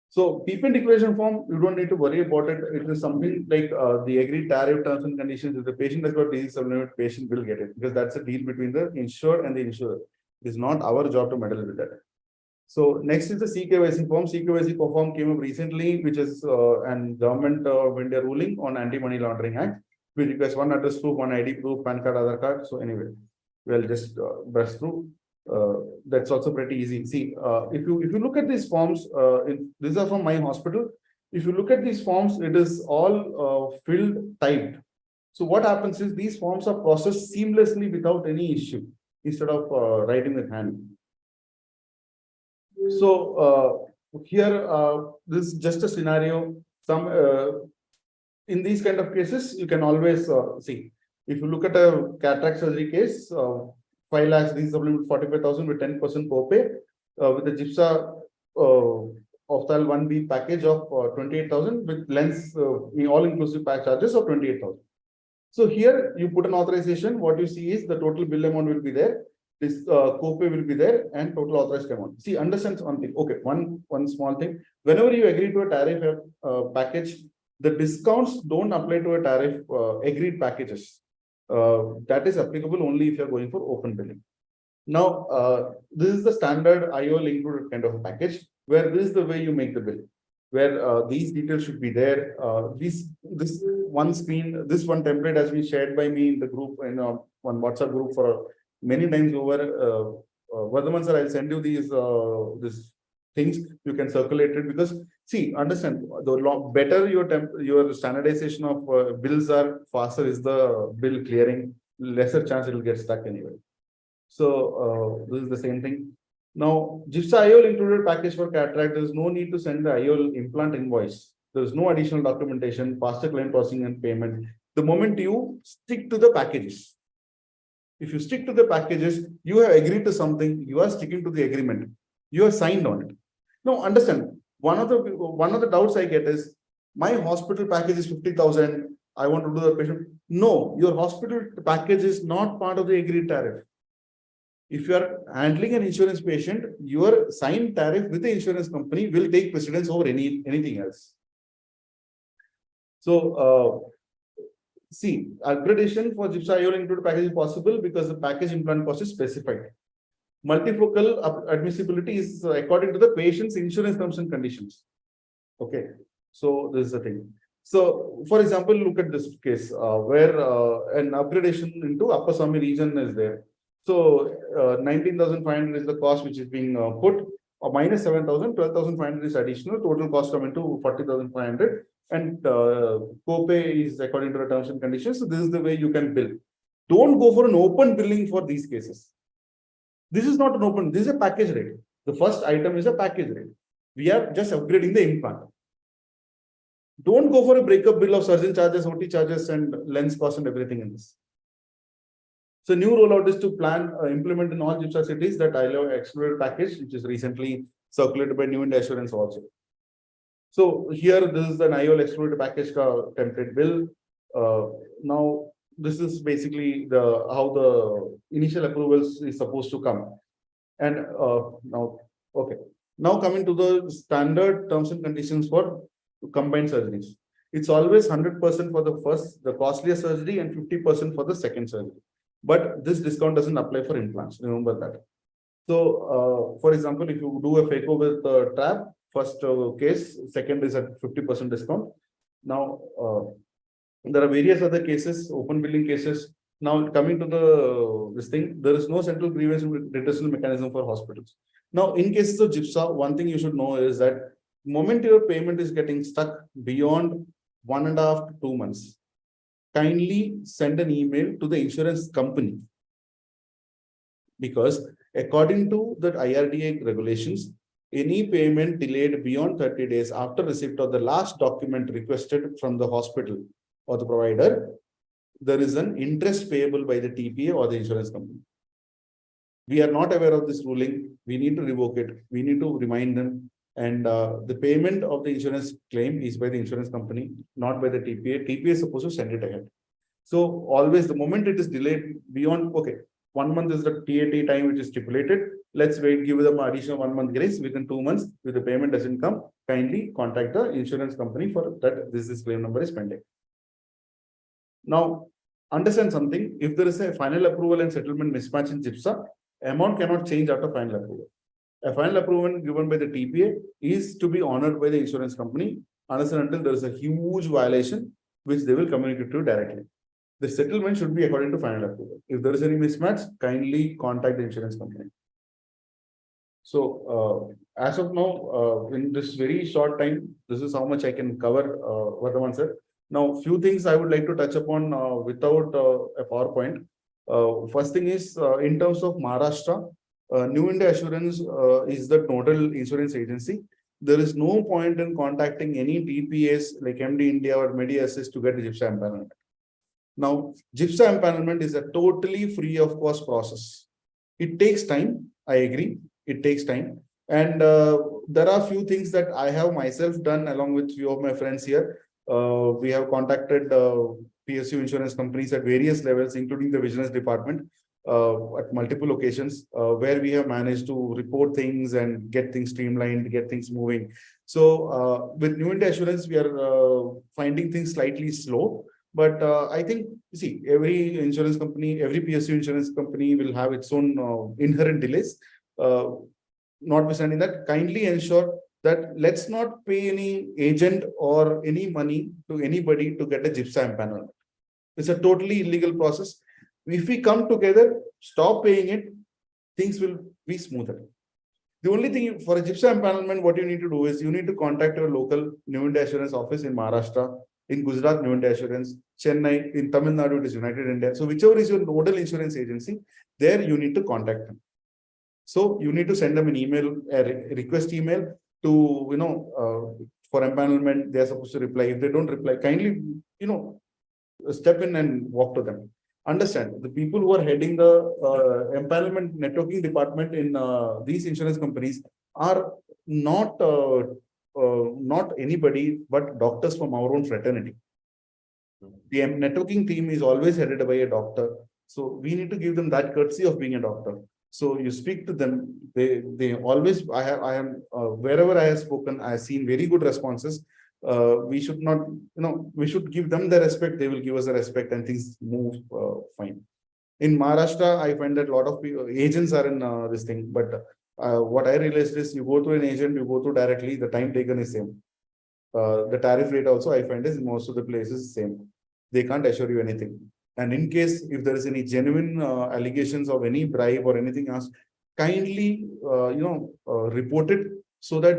So PPN declaration form, you don't need to worry about it. It is something like the agreed tariff terms and conditions. If the patient has got disease sublimit, patient will get it, because that's a deal between the insured and the insurer. It is not our job to meddle with that. So next is the CKYC form. CKYC form came up recently, which is an government of India ruling on Anti-Money Laundering Act, which requires one address proof, one ID proof, PAN card, Aadhaar card. So anyway, we'll just brush through. That's also pretty easy. See, if you look at these forms, these are from my hospital. If you look at these forms, it is all filled, typed. So what happens is these forms are processed seamlessly without any issue, instead of writing with hand. So here, this is just a scenario. Some in these kind of cases, you can always see. If you look at a cataract surgery case, 5 lakhs, these are 45,000 with 10% copay, with the GIPSA Optal 1B package of 28,000 with lens all inclusive pack charges of 28,000. So here you put an authorization. What you see is the total bill amount will be there. This copay will be there, and total authorized amount. See, understand one thing. Okay, one small thing. Whenever you agree to a tariff package, the discounts don't apply to a tariff agreed packages. That is applicable only if you're going for open billing. Now, this is the standard IOL included kind of a package, where this is the way you make the bill, where these details should be there. This one screen, this one template has been shared by me in the group, in one WhatsApp group for many times over. Vardhaman sir, I'll send you these things. You can circulate it, because see, understand, the better your standardization of bills are, faster is the bill clearing. Lesser chance it will get stuck anyway. So this is the same thing. Now, GIPSA IOL included package for cataract. There is no need to send the IOL implant invoice. There is no additional documentation, faster claim processing and payment. The moment you stick to the packages, If you stick to the packages, you have agreed to something, you are sticking to the agreement, you are signed on it. Now, understand, one of the doubts I get is, my hospital package is 50,000, I want to do the patient. No, your hospital package is not part of the agreed tariff. If you are handling an insurance patient, your signed tariff with the insurance company will take precedence over anything else. So, see, accreditation for GIPSA-How included package is possible because the package implant cost is specified. Multifocal admissibility is according to the patient's insurance terms and conditions. Okay, so this is the thing. So, for example, look at this case where an upgradation into Upper Sami region is there. So, 19,500 is the cost which is being put, or minus 7,000, 12,500 is additional, total cost coming to 40,500, and copay is according to the terms and conditions. So, this is the way you can bill. Don't go for an open billing for these cases. This is not an open, this is a package rate. The first item is a package rate. We are just upgrading the implant. Don't go for a breakup bill of surgeon charges, OT charges, and lens cost and everything in this. So new rollout is to plan, implement in all GIPSA cities that ILO accelerated package, which is recently circulated by New India Assurance also. So here, this is an IOL accelerated package template bill. Now, this is basically how the initial approvals is supposed to come. And now, okay. Now coming to the standard terms and conditions for combined surgeries. It's always 100% for the costlier surgery and 50% for the second surgery. But this discount doesn't apply for implants. Remember that. So, for example, if you do a phaco with trap, first case, second is at 50% discount. Now, there are various other cases, open billing cases. Now, coming to this thing, there is no central grievance redressal mechanism for hospitals. Now, in cases of GIPSA, one thing you should know is that moment your payment is getting stuck beyond 1.5 to 2 months, kindly send an email to the insurance company, because according to the IRDA regulations, any payment delayed beyond 30 days after receipt of the last document requested from the hospital or the provider, there is an interest payable by the TPA or the insurance company. We are not aware of this ruling. We need to revoke it. We need to remind them. And the payment of the insurance claim is by the insurance company, not by the TPA. TPA is supposed to send it ahead. So always the moment it is delayed beyond, okay, 1 month is the TAT time which is stipulated. Let's wait, give them additional 1 month grace. Within 2 months, if the payment doesn't come, kindly contact the insurance company for that. This claim number is pending. Now, understand something. If there is a final approval and settlement mismatch in GIPSA, amount cannot change after final approval. A final approval given by the TPA is to be honored by the insurance company unless and until there is a huge violation, which they will communicate to you directly. The settlement should be according to final approval. If there is any mismatch, kindly contact the insurance company. So, as of now, in this very short time, this is how much I can cover, Vardhaman sir. Now, few things I would like to touch upon without a PowerPoint. First thing is, in terms of Maharashtra, New India Assurance is the nodal insurance agency. There is no point in contacting any TPAs like MD India or Medi Assist to get GIPSA empanelment. Now, GIPSA empanelment is a totally free of cost process. It takes time. I agree. It takes time. And there are few things that I have myself done along with few of my friends here. We have contacted PSU insurance companies at various levels, including the vigilance department at multiple occasions, where we have managed to report things and get things streamlined, get things moving. So with New India Assurance, we are finding things slightly slow. But I think, see, every insurance company, every PSU insurance company will have its own inherent delays. Notwithstanding that, kindly ensure that let's not pay any agent or any money to anybody to get a GIPSA empanelment. It's a totally illegal process. If we come together, stop paying it, things will be smoother. The only thing for a GIPSA empanelment, what you need to do is you need to contact your local New India Assurance office in Maharashtra, in Gujarat, New India Assurance, Chennai, in Tamil Nadu, it is United India. So whichever is your nodal insurance agency, there you need to contact them. So you need to send them an email, a request email to, for empanelment. They are supposed to reply. If they don't reply, kindly, step in and walk to them. understand, the people who are heading the empanelment networking department in these insurance companies are not not anybody but doctors from our own fraternity. The networking team is always headed by a doctor, so we need to give them that courtesy of being a doctor. So you speak to them, they always, I am wherever I have spoken, I have seen very good responses. We should not, we should give them the respect, they will give us the respect, and things move fine. In Maharashtra, I find that a lot of people, agents are in this thing, but what I realized is you go to an agent, you go to directly, the time taken is same. The tariff rate also I find is most of the places same. They can't assure you anything. And in case if there is any genuine allegations of any bribe or anything else, kindly report it, so that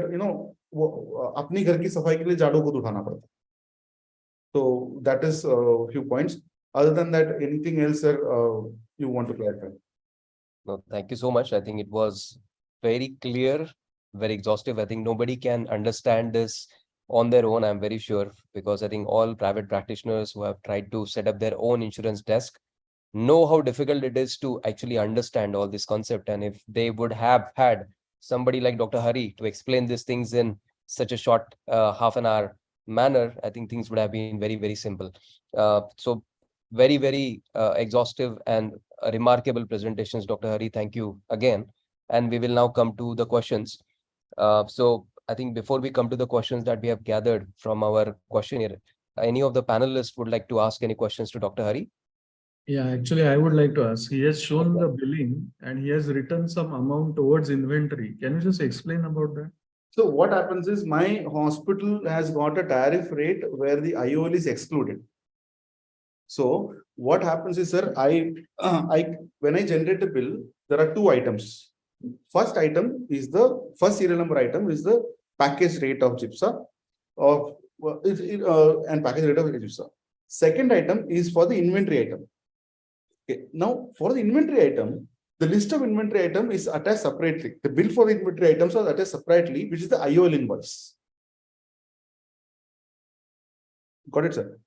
अपनी घर की सफाई के लिए झाड़ू खुद उठाना पड़ता है. So that is a few points. Other than that, anything else, sir, you want to clarify? No, thank you so much. I think it was very clear, very exhaustive. I think nobody can understand this on their own, I'm very sure, because I think all private practitioners who have tried to set up their own insurance desk know how difficult it is to actually understand all this concept. And if they would have had somebody like Dr. Hari to explain these things in such a short half an hour manner, I think things would have been very, very simple. So very, very exhaustive and remarkable presentations, Dr. Hari. Thank you again. And we will now come to the questions. So I think before we come to the questions that we have gathered from our questionnaire, any of the panelists would like to ask any questions to Dr. Hari? Yeah, actually, I would like to ask. He has shown the billing and he has written some amount towards inventory. Can you just explain about that? So what happens is my hospital has got a tariff rate where the IOL is excluded. So what happens is, sir, when I generate a bill, there are two items. First serial number item is the package rate of GIPSA and package rate of GIPSA. Second item is for the inventory item. Okay. Now for the inventory item, the list of inventory item is attached separately. The bill for the inventory items are attached separately, which is the IOL invoice. Got it, sir?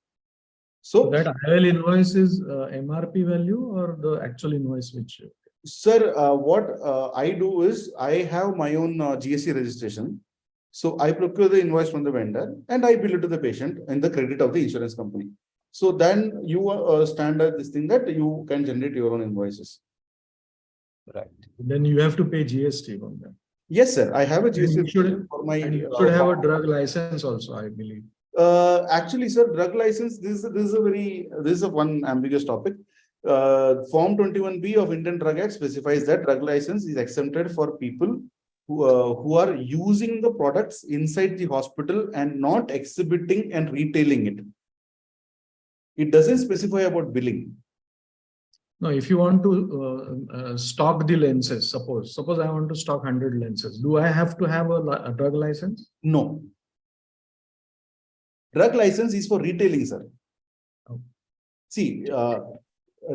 So that IOL invoice is MRP value or the actual invoice which? Sir, what I do is I have my own GST registration. So I procure the invoice from the vendor and I bill it to the patient in the credit of the insurance company. So then you standard this thing that you can generate your own invoices. Right. Then you have to pay GST on that. Yes, sir. I have a GST for my. And you should have a drug license also, I believe. Actually, sir, drug license. This is a one ambiguous topic. Form 21B of Indian Drug Act specifies that drug license is exempted for people who are using the products inside the hospital and not exhibiting and retailing it. It doesn't specify about billing. No, if you want to stock the lenses, suppose I want to stock 100 lenses, do I have to have a drug license? No. Drug license is for retailing, sir. Okay. See, a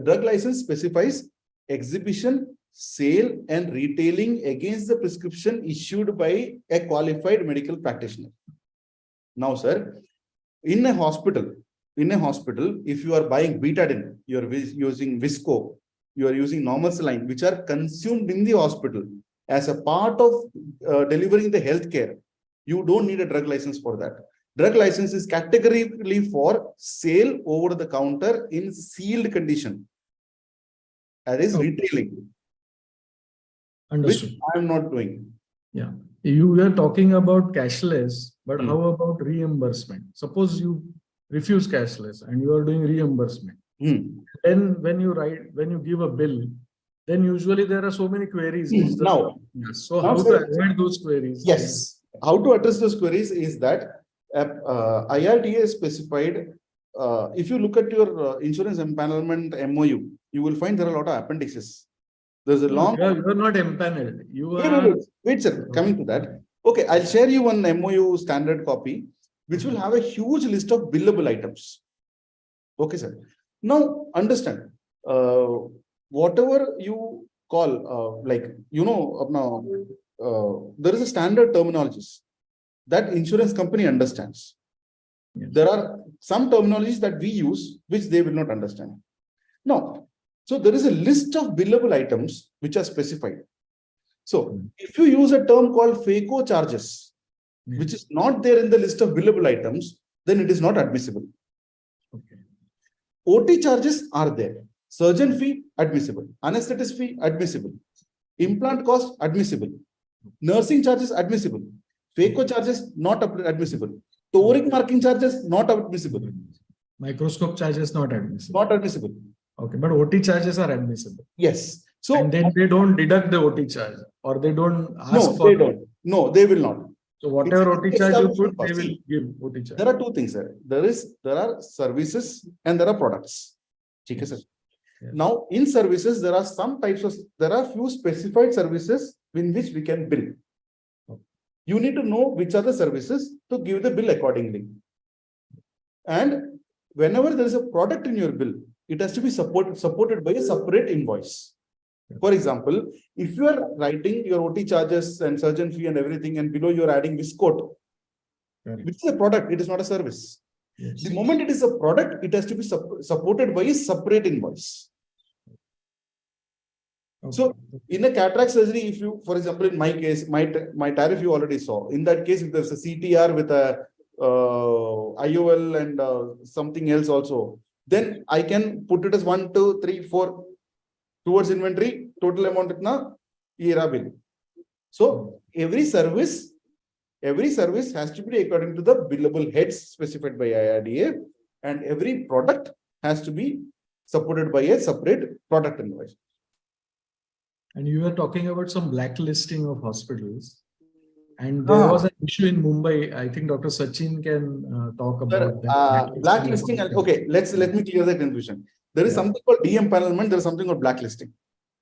drug license specifies exhibition, sale, and retailing against the prescription issued by a qualified medical practitioner. Now, sir, in a hospital, if you are buying betadine, you are using Visco, you are using normal saline, which are consumed in the hospital as a part of delivering the healthcare, you don't need a drug license for that. Drug license is categorically for sale over the counter in sealed condition. That is retailing. Understood. Which I am not doing. Yeah. You were talking about cashless, but how about reimbursement? Suppose you refuse cashless and you are doing reimbursement. Then when you give a bill, then usually there are so many queries. Now, how to avoid those queries? Yes. How to address those queries is that IRDA specified, if you look at your insurance empanelment MOU, you will find there are a lot of appendices. There's a long. You are not empaneled. You are. Wait, sir. Coming to that. Okay, I'll share you one MOU standard copy, which will have a huge list of billable items. Okay, sir. Now, understand, whatever you call, there is a standard terminologies that insurance company understands. Yes. There are some terminologies that we use, which they will not understand. No. So there is a list of billable items which are specified. So if you use a term called FACO charges, which is not there in the list of billable items, then it is not admissible. Okay. OT charges are there. Surgeon fee, admissible. Anesthetist fee, admissible. Implant cost, admissible. Nursing charges, admissible. FACO charges, not admissible. Toric marking charges, not admissible. Microscope charges not admissible. Not admissible. Okay, but OT charges are admissible. Yes. So And then they don't deduct the OT charge, or they don't ask no, for. they don't. No, they will not. So whatever It's OT charge you put, establishment they cost. will See, give OT charge. there are two things there. There are services and there are products. Okay, sir. Yes. Now, in services, there are some types of, there are few specified services in which we can bill. Okay. You need to know which are the services to give the bill accordingly. And whenever there is a product in your bill, it has to be supported by a separate invoice. For example, if you are writing your OT charges and surgeon fee and everything, and below you are adding viscot, which is a product, it is not a service. Yes. The moment it is a product, it has to be supported by a separate invoice. Okay. So in a cataract surgery, if you, for example, in my case, my tariff you already saw. In that case, if there's a CTR with a IOL and something else also, then I can put it as 1, 2, 3, 4 towards inventory, total amount itna, year bill. So every service has to be according to the billable heads specified by IRDA, and every product has to be supported by a separate product invoice. And you were talking about some blacklisting of hospitals. And there was an issue in Mumbai. I think Dr. Sachin can talk about that. Blacklisting. Okay, let me clear that confusion. There is something called de-empanelment. There is something called blacklisting.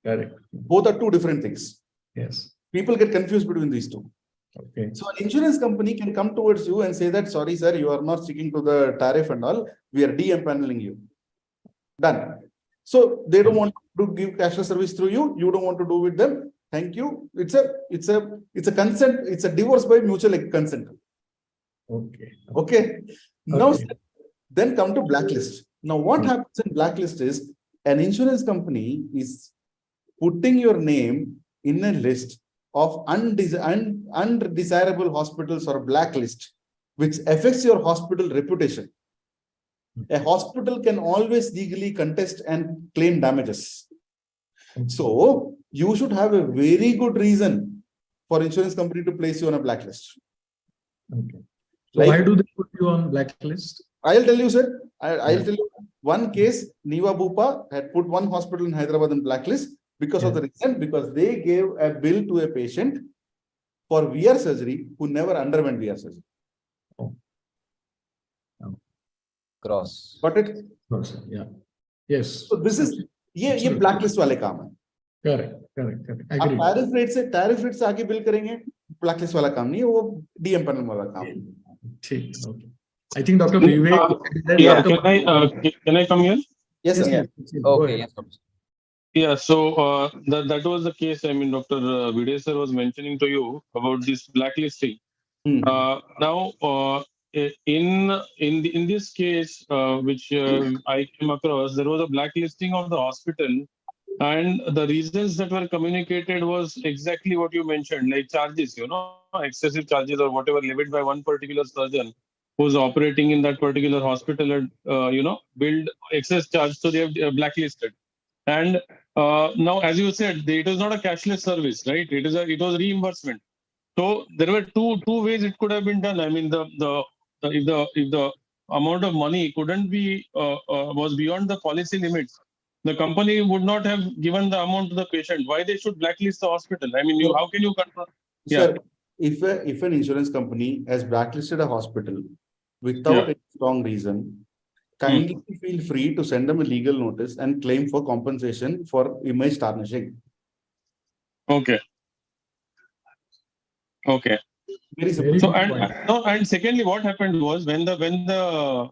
Correct. Both are two different things. Yes. People get confused between these two. Okay. So an insurance company can come towards you and say that, sorry, sir, you are not sticking to the tariff and all. We are de-empaneling you. Done. So they don't want to give cashless service through you. You don't want to do with them. Thank you. It's a consent. It's a divorce by mutual consent. Okay. Okay. Now, then come to blacklist. Now, what happens in blacklist is an insurance company is putting your name in a list of undesirable hospitals or blacklist, which affects your hospital reputation. A hospital can always legally contest and claim damages. So you should have a very good reason for insurance company to place you on a blacklist. Okay. So why do they put you on blacklist? I'll tell you, sir. I'll tell you one case. Niva Bupa had put one hospital in Hyderabad on blacklist because of the reason, because they gave a bill to a patient for VR surgery who never underwent VR surgery. Cross. Got it? Yeah. Yes. So this is ये blacklist वाले काम है. Correct. आप tariff rate से आगे bill करेंगे, blacklist वाला काम नहीं है, वो DM वाला काम है. ठीक. Okay. I think Dr. Vivek. Yeah, can I come here? Yes, sir. Yes. Okay. Yes. Yeah, so that was the case. I mean, Dr. Bhide sir was mentioning to you about this blacklisting. Now, in this case, which I came across, there was a blacklisting of the hospital, and the reasons that were communicated was exactly what you mentioned, like charges, excessive charges or whatever levied by one particular surgeon who's operating in that particular hospital and billed excess charge, so they have blacklisted. And now, as you said, it was not a cashless service, right? It was reimbursement. So there were two ways it could have been done. I mean, if the amount of money couldn't be was beyond the policy limits, the company would not have given the amount to the patient. Why they should blacklist the hospital? I mean, how can you control? Sir, if an insurance company has blacklisted a hospital without a strong reason, kindly feel free to send them a legal notice and claim for compensation for image tarnishing. Okay. Very simple. So and secondly, what happened was when the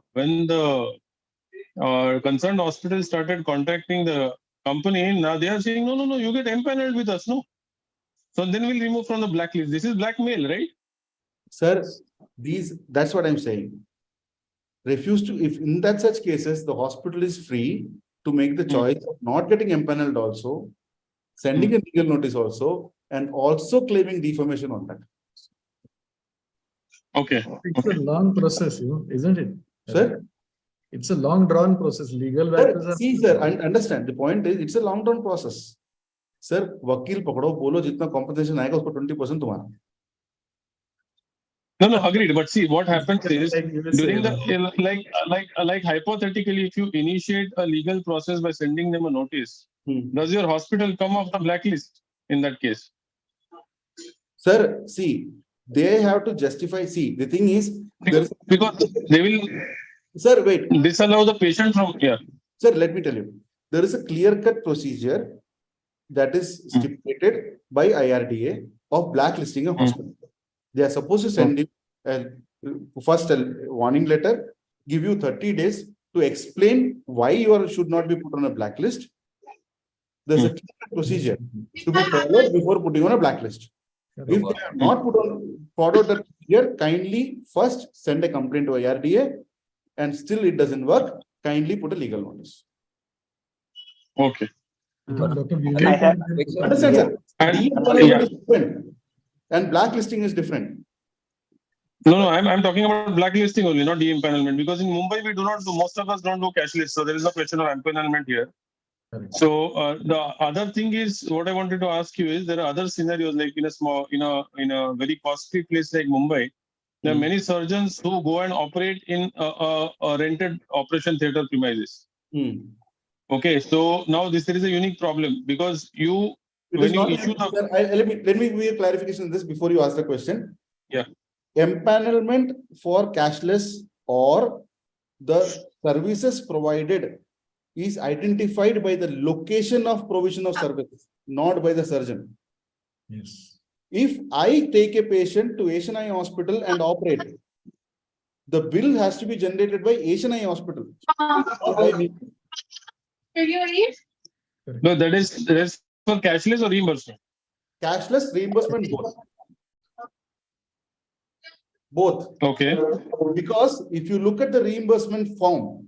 concerned hospital started contacting the company, now they are saying no, you get empaneled with us, no. So then we'll remove from the blacklist. This is blackmail, right? Sir, that's what I'm saying. Refuse to, if in that such cases, the hospital is free to make the choice of not getting empaneled also, sending a legal notice also, and also claiming defamation on that. Okay. It's a long process, isn't it? Sir? It's a long drawn process. Legal matters are. See, sir, understand. The point is, it's a long drawn process. Sir, वकील पकड़ो, बोलो जितना compensation आएगा उसको 20% तुम्हारा. No, agreed. But see, what happens is during the the like hypothetically, if you initiate a legal process by sending them a notice, does your hospital come off the blacklist in that case? Sir, see, they have to justify. See, the thing is, because they will. Sir, wait. Disallow the patient from here. Sir, let me tell you, there is a clear-cut procedure that is stipulated by IRDA of blacklisting a hospital. They are supposed to send you first a warning letter, give you 30 days to explain why you should not be put on a blacklist. There's a clear procedure to be followed before putting on a blacklist. If they are not followed that procedure, kindly first send a complaint to IRDA, and still it doesn't work, kindly put a legal notice. Okay. Understand, sir? De-empanelment is different, and blacklisting is different. No, I'm talking about blacklisting only, not de-empanelment. Because in Mumbai, we do not do, most of us don't do cashless. So there is no question of empanelment here. So the other thing is, what I wanted to ask you is, there are other scenarios like in a very costly place like Mumbai. There are many surgeons who go and operate in a rented operation theatre premises. Okay, so now there is a unique problem because let me give you a clarification on this before you ask the question. Yeah. Empanelment for cashless or the services provided is identified by the location of provision of services, not by the surgeon. Yes. If I take a patient to Asian Eye Hospital and operate, the bill has to be generated by Asian Eye Hospital. No, that is for cashless or reimbursement? Cashless, reimbursement, both. Okay. Because if you look at the reimbursement form,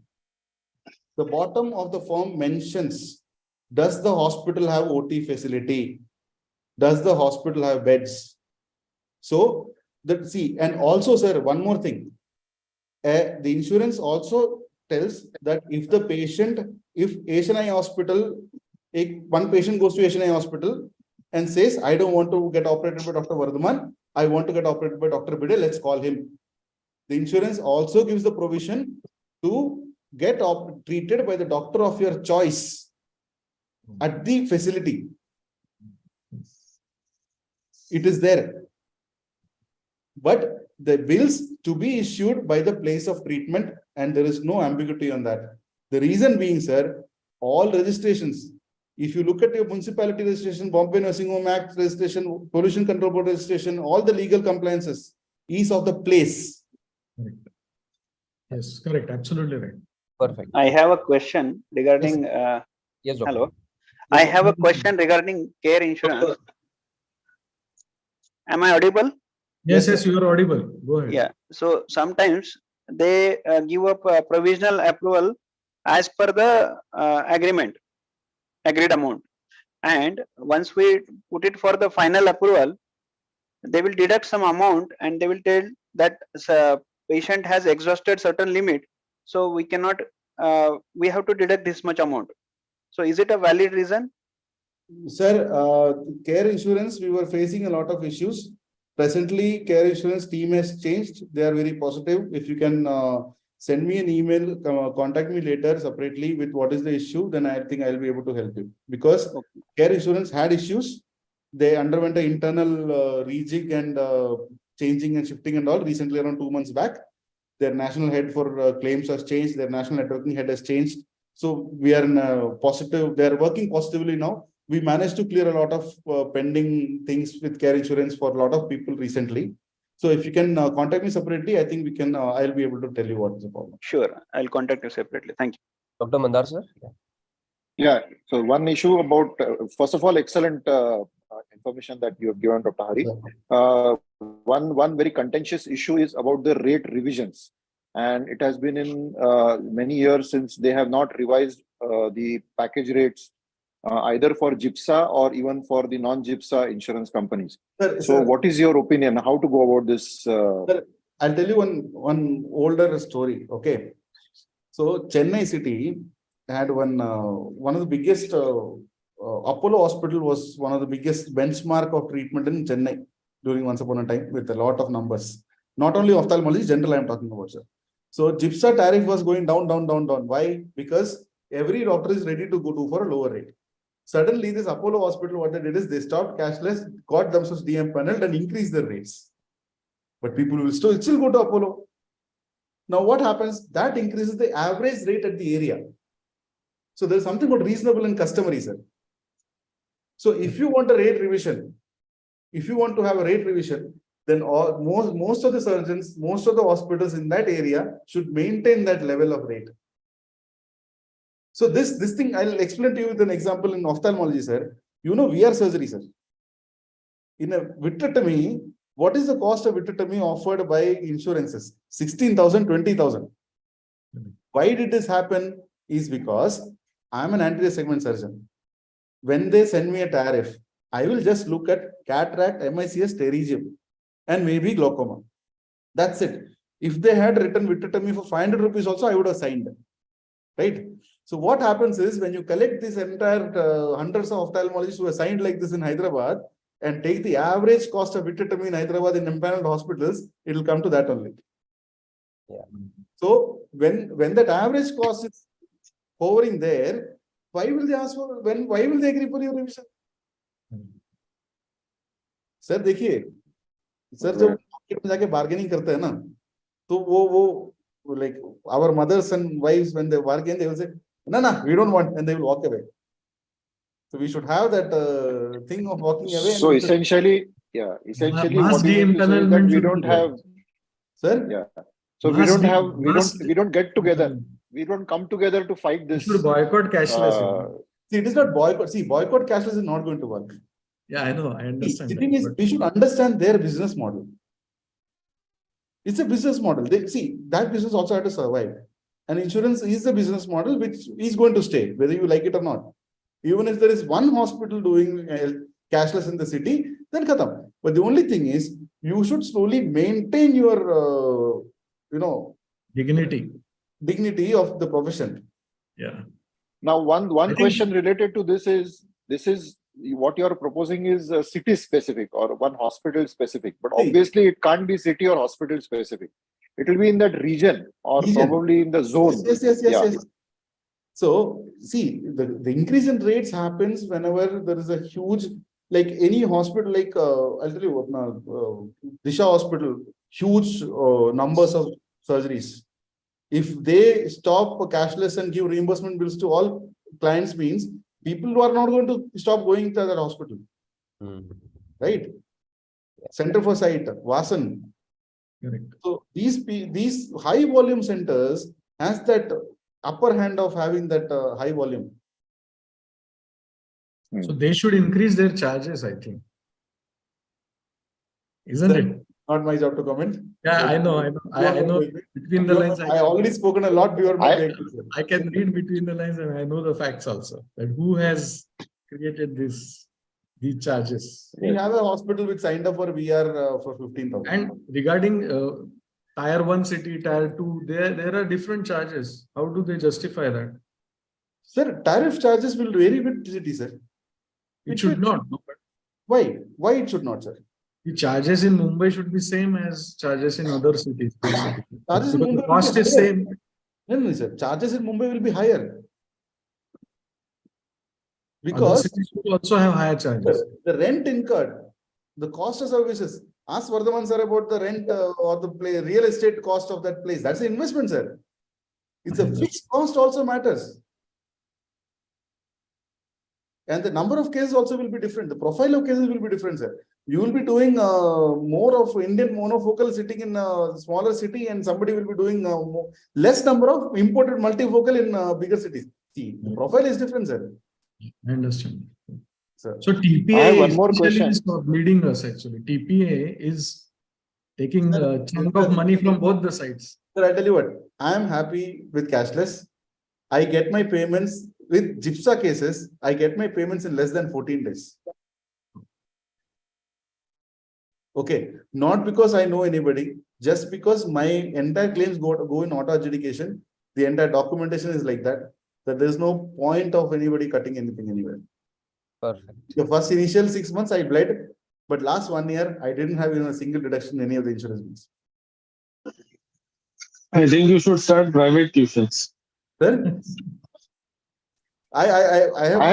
the bottom of the form mentions, does the hospital have OT facility? Does the hospital have beds? So, and also, sir, one more thing. The insurance also tells that if the patient, if Asian Eye Hospital, one patient goes to Asian Eye Hospital and says, I don't want to get operated by Dr. Vardhaman, I want to get operated by Dr. Bhide, let's call him. The insurance also gives the provision to get treated by the doctor of your choice at the facility. It is there. But the bills to be issued by the place of treatment, and there is no ambiguity on that. The reason being, sir, all registrations, if you look at your municipality registration, Bombay Nursing Home Act registration, Pollution Control Board registration, all the legal compliances is of the place. Correct. Yes, correct. Absolutely right. Perfect. I have a question regarding. Yes, doctor. Hello. I have a question regarding care insurance. Am I audible? Yes, you are audible. Go ahead. Yeah. So sometimes they give up a provisional approval as per the agreed amount. And once we put it for the final approval, they will deduct some amount and they will tell that patient has exhausted certain limit. So we cannot, we have to deduct this much amount. So is it a valid reason? Sir, care insurance, we were facing a lot of issues. Presently, care insurance team has changed. They are very positive. If you can send me an email, contact me later separately with what is the issue, then I think I'll be able to help you. Because care insurance had issues. They underwent an internal rejig and changing and shifting and all recently around 2 months back. Their national head for claims has changed. Their national networking head has changed. So we are in a positive, they are working positively now. We managed to clear a lot of pending things with care insurance for a lot of people recently. So if you can contact me separately, I think we can, I'll be able to tell you what is the problem. Sure, I'll contact you separately. Thank you. Dr. Mandar, sir? Yeah, so one issue about, first of all, excellent information that you have given, Dr. Hari. One very contentious issue is about the rate revisions. And it has been in many years since they have not revised the package rates either for GIPSA or even for the non-GIPSA insurance companies. So what is your opinion? How to go about this? Sir, I'll tell you one older story. Okay. So Chennai city had one of the biggest Apollo hospital was one of the biggest benchmark of treatment in Chennai during once upon a time with a lot of numbers. Not only ophthalmology, general I am talking about, sir. So GIPSA tariff was going down. Why? Because every doctor is ready to go for a lower rate. Suddenly, this Apollo hospital, what they did is they stopped cashless, got themselves DM paneled and increased their rates. But people will still go to Apollo. Now, what happens? That increases the average rate at the area. So there's something called reasonable and customary, sir. So if you want a rate revision, if you want to have a rate revision, then most of the surgeons, most of the hospitals in that area should maintain that level of rate. So this thing, I'll explain to you with an example in ophthalmology, sir. You know VR surgery, sir. In a vitrectomy, what is the cost of vitrectomy offered by insurances? 16,000, 20,000. Why did this happen? Is because I'm an anterior segment surgeon. When they send me a tariff, I will just look at cataract, MICS, pterygium, and maybe glaucoma. That's it. If they had written vitrectomy for 500 rupees also, I would have signed. Right? So what happens is when you collect this entire hundreds of ophthalmologists who are signed like this in Hyderabad and take the average cost of vitrectomy in Hyderabad in empaneled hospitals, it will come to that only. Yeah. So when that average cost is hovering there, why will they ask for why will they agree for your revision? Sir, देखिए, sir जब market में जाके bargaining करते हैं ना, तो वो like our mothers and wives when they bargain, they will say, no, we don't want, and they will walk away. So we should have that thing of walking away. So essentially, what you mean to say is that we don't have, sir. Yeah. So we don't get together. We don't come together to fight this. You should boycott cashless. See, it is not boycott. See, boycott cashless is not going to work. Yeah, I know. I understand. The thing is, we should understand their business model. It's a business model. See, that business also had to survive. And insurance is a business model which is going to stay, whether you like it or not. Even if there is one hospital doing cashless in the city, then khatam. But the only thing is, you should slowly maintain your, dignity of the profession. Yeah. Now, one question related to this is what you are proposing is city specific or one hospital specific, but obviously it can't be city or hospital specific. It will be in that region or probably in the zone. Yes. So see, the increase in rates happens whenever there is a huge, like any hospital, like I'll tell you what, Disha hospital, huge numbers of surgeries. If they stop cashless and give reimbursement bills to all clients, means people who are not going to stop going to that hospital. Right? Center for Sight, Vasan. Correct. So these high volume centers has that upper hand of having that high volume. So they should increase their charges, I think. Isn't it? Not my job to comment. Yeah, I know. I know between the lines. I already spoken a lot before. I can read between the lines and I know the facts also. That who has created these charges. We have a hospital which signed up for VR for 15,000. And regarding tier 1 city, tier 2, there are different charges. How do they justify that? Sir, tariff charges will vary with city, sir. It should not. Why? Why it should not, sir? The charges in Mumbai should be same as charges in other cities. Charges in Mumbai the cost is same. No, sir. Charges in Mumbai will be higher. Because other cities will also have higher charges. The rent incurred, the cost of services. Ask Vardhaman sir about the rent or the real estate cost of that place. That's an investment, sir. It's a fixed cost also matters. And the number of cases also will be different. The profile of cases will be different, sir. You will be doing more of Indian monofocal sitting in a smaller city, and somebody will be doing less number of imported multifocal in bigger cities. See, the profile is different, sir. I understand. Sir. So TPA is not leading us actually. TPA is taking a chunk of money from both the sides. Sir, I tell you what, I am happy with cashless. I get my payments with GIPSA cases. I get my payments in less than 14 days. Okay, not because I know anybody, just because my entire claims go in auto adjudication. The entire documentation is like that there's no point of anybody cutting anything anywhere. Perfect. The first initial 6 months I bled, but last 1 year I didn't have even a single deduction in any of the insurance bills. I think you should start private tuitions. Sir, I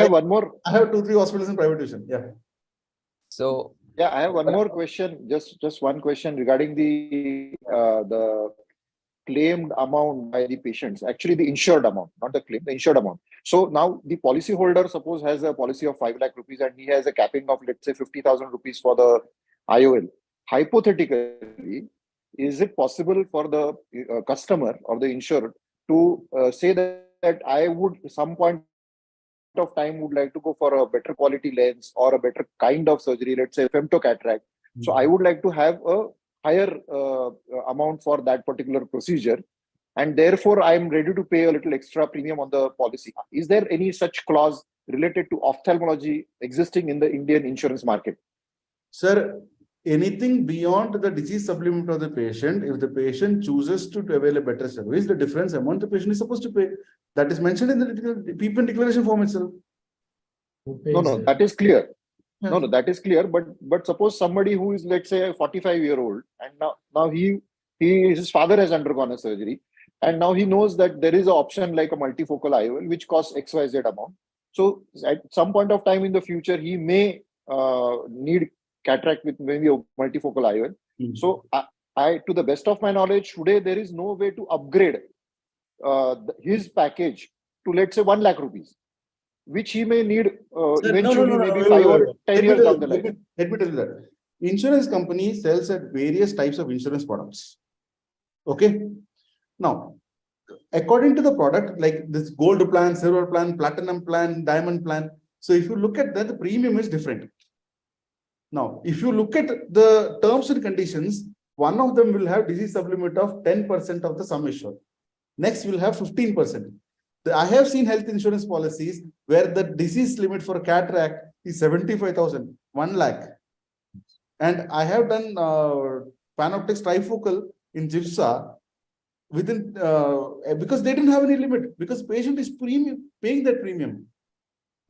have one more. I have 2-3 hospitals in private tuition. Yeah. So Yeah, I have one more question. Just one question regarding the claimed amount by the patients. Actually, the insured amount, not the claim, the insured amount. So now the policy holder, suppose, has a policy of 5 lakh rupees and he has a capping of, let's say, 50,000 rupees for the IOL. Hypothetically, is it possible for the customer or the insured to say that I would some point of time would like to go for a better quality lens or a better kind of surgery, let's say femtocataract. So I would like to have a higher amount for that particular procedure, and therefore I am ready to pay a little extra premium on the policy. Is there any such clause related to ophthalmology existing in the Indian insurance market? Sir, anything beyond the disease supplement of the patient, if the patient chooses to avail a better service, the difference amount the patient is supposed to pay. That is mentioned in the P-Pen declaration form itself. No, that is clear. Yeah. No, that is clear. But suppose somebody who is, let's say, 45-year-old, and now his father has undergone a surgery, and now he knows that there is an option like a multifocal IOL which costs XYZ amount. So at some point of time in the future, he may need cataract with maybe a multifocal IOL. So I, to the best of my knowledge, today there is no way to upgrade his package to, let's say, 1 lakh rupees, which he may need eventually, maybe 5 or 10 years down the line. Let me tell you that. Insurance company sells at various types of insurance products. Okay. Now, according to the product, like this gold plan, silver plan, platinum plan, diamond plan. So if you look at that, the premium is different. Now, if you look at the terms and conditions, one of them will have disease supplement of 10% of the sum assured. Next, you will have 15%. I have seen health insurance policies where the disease limit for cataract is 75,000, 1 lakh. And I have done Panoptix trifocal in GIPSA within because they didn't have any limit, because patient is paying that premium.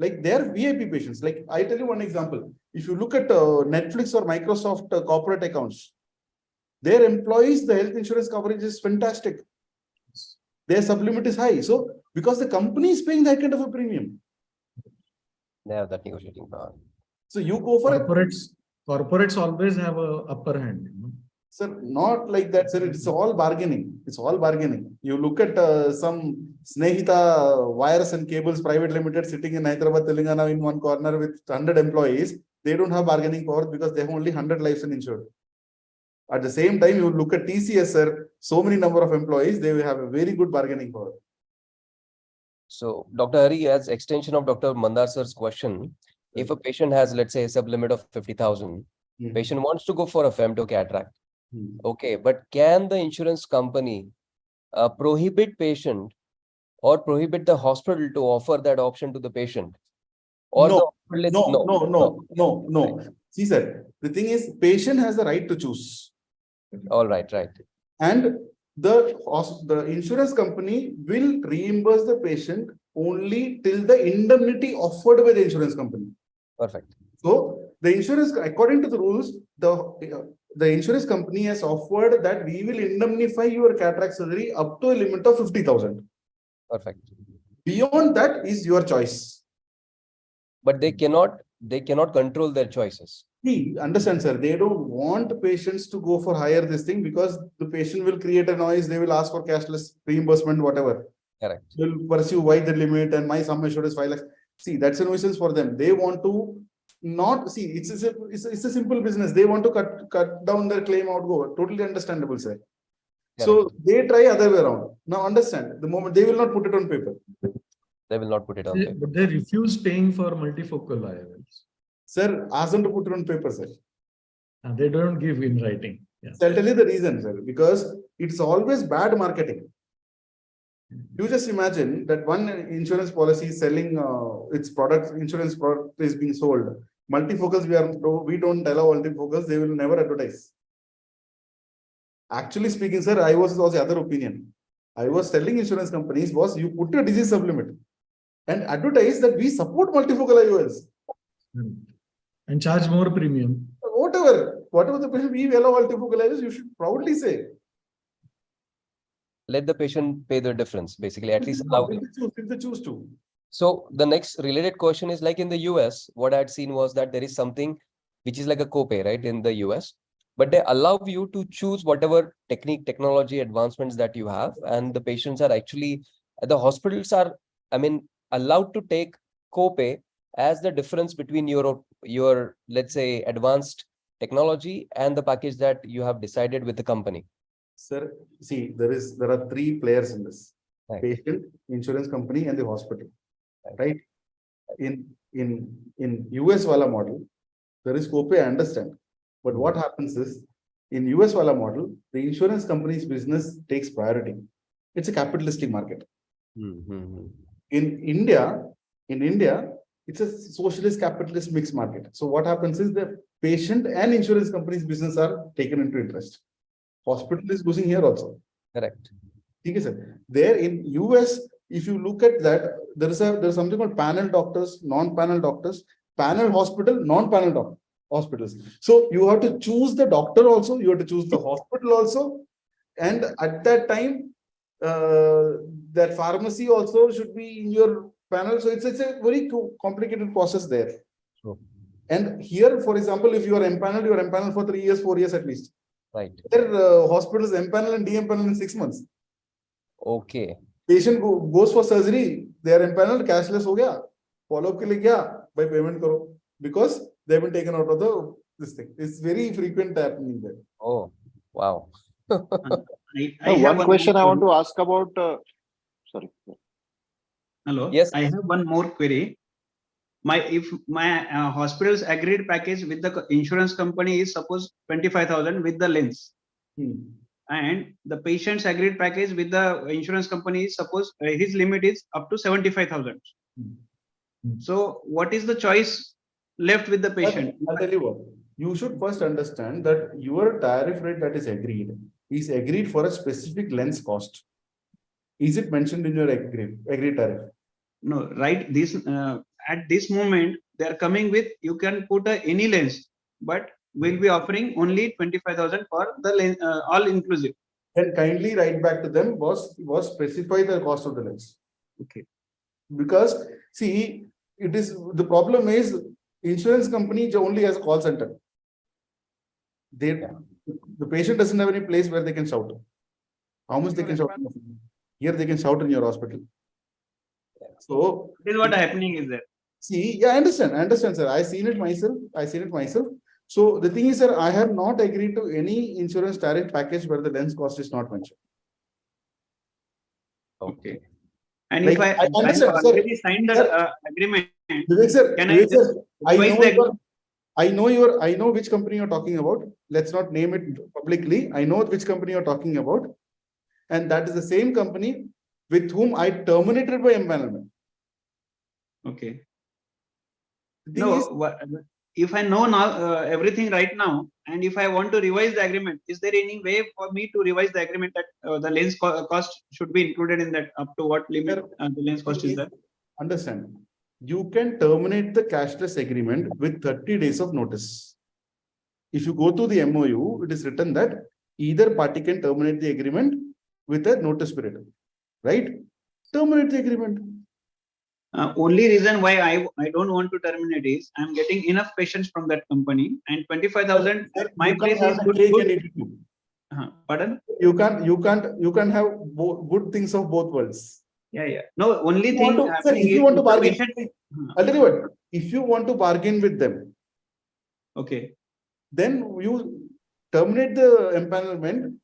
Like they are VIP patients. Like I tell you one example. If you look at Netflix or Microsoft corporate accounts, their employees, the health insurance coverage is fantastic. Their sublimit is high. So because the company is paying that kind of a premium. they have that negotiating power. So you go for corporates always have a upper hand. Sir, not like that, sir. It's all bargaining. It's all bargaining. You look at some Snehita wires and cables private limited sitting in Hyderabad, Telangana in one corner with 100 employees. They don't have bargaining power because they have only 100 lives insured. At the same time, you look at TCS, sir, so many number of employees, they will have a very good bargaining power. So, Dr. Hari, as extension of Dr. Mandar sir's question, if a patient has, let's say, a sublimit of 50,000, patient wants to go for a femtocataract. Okay, but can the insurance company prohibit patient or prohibit the hospital to offer that option to the patient? Or no. See, sir, the thing is, patient has the right to choose. All right. And the insurance company will reimburse the patient only till the indemnity offered by the insurance company. Perfect. So the insurance, according to the rules, the insurance company has offered that we will indemnify your cataract surgery up to a limit of 50,000. Perfect. Beyond that is your choice. But they cannot control their choices. See, understand, sir. They don't want patients to go for higher this thing because the patient will create a noise. They will ask for cashless reimbursement, whatever. Correct. They'll pursue why the limit and my sum assured is 5 lakhs. See, that's a nuisance for them. They want to not see. It's a simple business. They want to cut down their claim outgo. Totally understandable, sir. Correct. So they try other way around. Now understand. The moment they will not put it on paper. They will not put it on paper. But they refuse paying for multifocal IOLs. Sir, ask them to put it on paper, sir. And they don't give in writing. Yeah. So I'll tell you the reason, sir. Because it's always bad marketing. You just imagine that one insurance policy is selling its products, insurance product is being sold. Multifocals, we don't allow multifocals, they will never advertise. Actually speaking, sir, I was the other opinion. I was telling insurance companies, was you put a disease sublimit and advertise that we support multifocal IOLs. And charge more premium. Whatever the patient, we allow multifocal IOLs, you should proudly say. Let the patient pay the difference, basically, at least allow them. If they choose to. So the next related question is, like in the US, what I had seen was that there is something which is like a copay, right, in the US, but they allow you to choose whatever technology advancements that you have, and the patients are actually, the hospitals are, I mean, allowed to take copay as the difference between your let's say advanced technology and the package that you have decided with the company. Sir, see, there are three players in this: Right. patient, insurance company, and the hospital. Right? In US Wala model, there is copay, I understand. But what happens is, in US Wala model, the insurance company's business takes priority. It's a capitalistic market. In India, it's a socialist capitalist mixed market. So what happens is the patient and insurance company's business are taken into interest. Hospital is losing here also. Correct. Okay, sir. There in US, if you look at that, there's something called panel doctors, non-panel doctors, panel hospital, non-panel hospitals. So you have to choose the doctor also, you have to choose the hospital also, and at that time, that pharmacy also should be in your panel. So it's a very complicated process there. Sure. And here, for example, if you are empaneled for 3 years, 4 years at least. Right. There hospitals empanel and de-empanel in 6 months. Okay. Patient goes for surgery, they are empaneled, cashless ho gaya, follow-up ke liye gaya, by payment karo, because they have been taken out of this thing. It's very frequent happening there. Oh, wow. Now, one question I want to ask about. Sorry. Hello. Yes. I have one more query. If my hospital's agreed package with the insurance company is suppose 25,000 with the lens, and the patient's agreed package with the insurance company is suppose his limit is up to 75,000. So what is the choice left with the patient? I'll tell you what. You should first understand that your tariff rate that is agreed for a specific lens cost. Is it mentioned in your agreed tariff? No, right. This at this moment they are coming with, you can put any lens, but we'll be offering only 25,000 for the lens, all inclusive. Then kindly write back to them, was specify the cost of the lens. Okay. Because see, the problem is insurance company only has a call center. The patient doesn't have any place where they can shout. How much they can shout? Here they can shout in your hospital. So this is what happening is there. See, yeah, I understand, sir. I've seen it myself. So the thing is, sir, I have not agreed to any insurance tariff package where the lens cost is not mentioned. Okay. And Like, if I understand, have already signed the agreement, I know which company you're talking about. Let's not name it publicly. I know which company you're talking about. And that is the same company with whom I terminated my empanelment. Okay. No, if I know now everything right now, and if I want to revise the agreement, is there any way for me to revise the agreement that the lens cost should be included in that? Up to what limit the lens cost is there? Understand. You can terminate the cashless agreement with 30 days of notice. If you go to the MOU, it is written that either party can terminate the agreement with a notice period, right? Terminate the agreement. Only reason why I don't want to terminate is I'm getting enough patients from that company, and 25,000 my place is good. Pardon? You can't have good things of both worlds. Yeah. No, only thing if you want to bargain, I'll tell you what, if you want to bargain with them, okay, then you terminate the empanelment,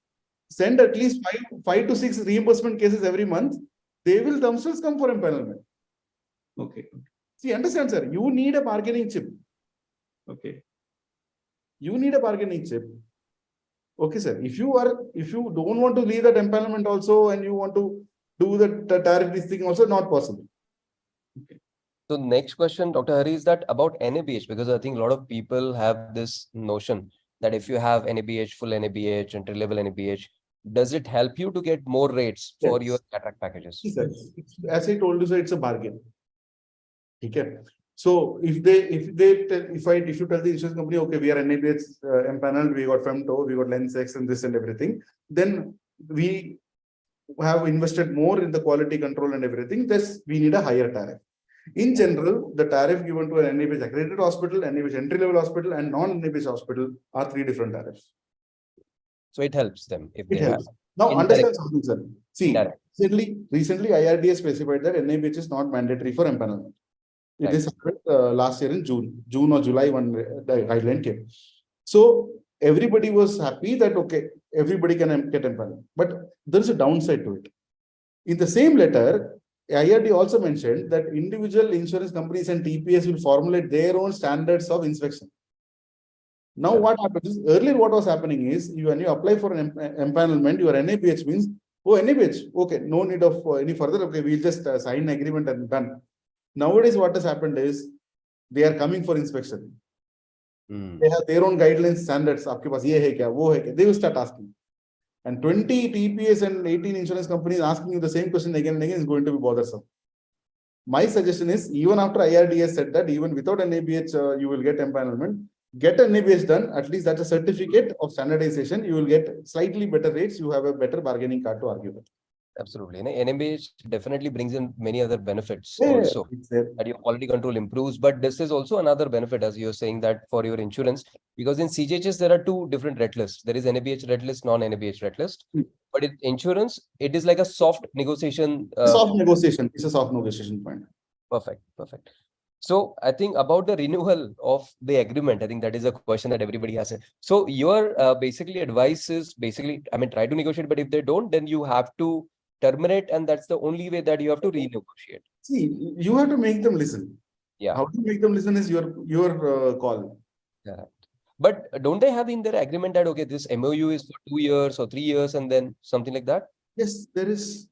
send at least 5 to 6 reimbursement cases every month. They will themselves come for empanelment. Okay. See, understand, sir, you need a bargaining chip. Okay. You need a bargaining chip. Okay, sir. If you don't want to leave that empanelment also, and you want to do the tariff this thing also not possible. So next question, Dr. Hari, is that about NABH, because I think a lot of people have this notion that if you have NABH, full NABH, entry-level NABH, does it help you to get more rates for your cataract packages? Yes, sir. As I told you, sir, it's a bargain. Okay. So if you tell the insurance company, okay, we are NABH empaneled, we got femto, we got Lensex and this and everything, then we have invested more in the quality control and everything, thus we need a higher tariff. In general, the tariff given to an NABH accredited hospital, NABH entry-level hospital, and non-NABH hospital are 3 different tariffs. So it helps them if It they helps. have. Now Indirect. understand something, sir. See, Indirect. recently IRDA specified that NABH is not mandatory for empanelment. It is last year in June or July when the guideline came. So everybody was happy that okay, everybody can get empaneled, but there is a downside to it. In the same letter, IRD also mentioned that individual insurance companies and TPS will formulate their own standards of inspection. Now, what happens is, earlier what was happening is, when you apply for an empanelment, your NABH means, oh, NABH, okay, no need of any further, okay, we'll just sign an agreement and done. Nowadays, what has happened is, they are coming for inspection. They have their own guidelines, standards, aapke paas ye hai kya, wo hai kya, they will start asking. And 20 TPS and 18 insurance companies asking you the same question again and again is going to be bothersome. My suggestion is, even after IRDS said that even without an NABH, you will get empanelment, get an NABH done, at least that's a certificate of standardization, you will get slightly better rates, you have a better bargaining card to argue with. Absolutely. NABH definitely brings in many other benefits also. That your quality control improves, but this is also another benefit, as you're saying, that for your insurance, because in CGHS there are 2 different red lists. There is NABH red list, non-NABH red list. But in insurance, it is like a soft negotiation. Soft negotiation. It's a soft negotiation point. Perfect. Perfect. So I think about the renewal of the agreement, I think that is a question that everybody has. So your basically advice is basically, I mean, try to negotiate, but if they don't, then you have to terminate, and that's the only way that you have to renegotiate. See, you have to make them listen. Yeah. How to make them listen is your call. Correct. But don't they have in their agreement that okay, this MOU is for 2 years or 3 years, and then something like that? Yes, there is.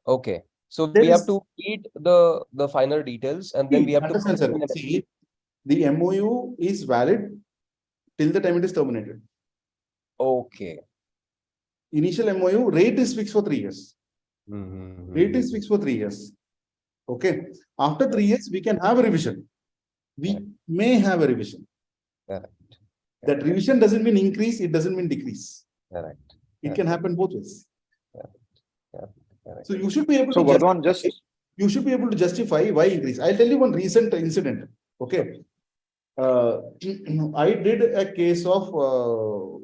Okay. So we have to read the final details, and then we have to see, the MOU is valid till the time it is terminated. Okay. Initial MOU rate is fixed for 3 years. Rate is fixed for 3 years. Okay. After 3 years, we can have a revision. We may have a revision. Correct. That revision doesn't mean increase, it doesn't mean decrease. Correct. It can happen both ways. Correct. So you should be able So to Vardhaman, you should be able to justify why increase. I'll tell you one recent incident. Okay. I did a case of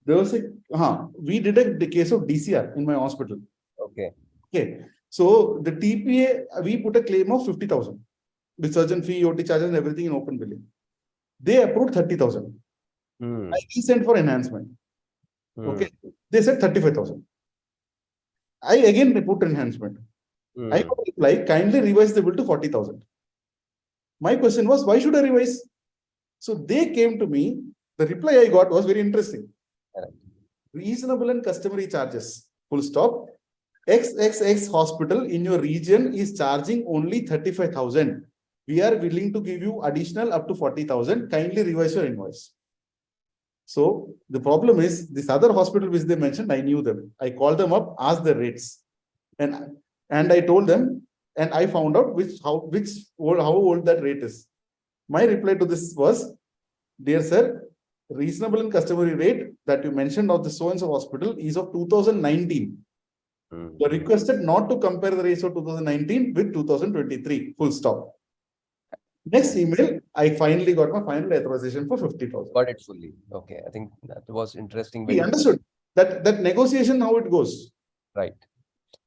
there was we did the case of DCR in my hospital. Okay. Okay. So the TPA, we put a claim of 50,000 with surgeon fee, OT charges, and everything in open billing. They approved 30,000. I sent for enhancement. Okay. They said 35,000. I again put enhancement. I got a reply, kindly revise the bill to 40,000. My question was, why should I revise? So they came to me. The reply I got was very interesting. Reasonable and customary charges. Full stop. XXX hospital in your region is charging only 35,000. We are willing to give you additional up to 40,000. Kindly revise your invoice. So the problem is this other hospital which they mentioned, I knew them. I called them up, asked the rates, and I told them, and I found out how old that rate is. My reply to this was, dear sir, reasonable and customary rate that you mentioned of the so-and-so hospital is of 2019. You are requested not to compare the rates of 2019 with 2023. Full stop. Next email, I finally got my final authorization for 50,000. Got it fully. Okay. I think that was interesting. We understood that negotiation, how it goes. Right.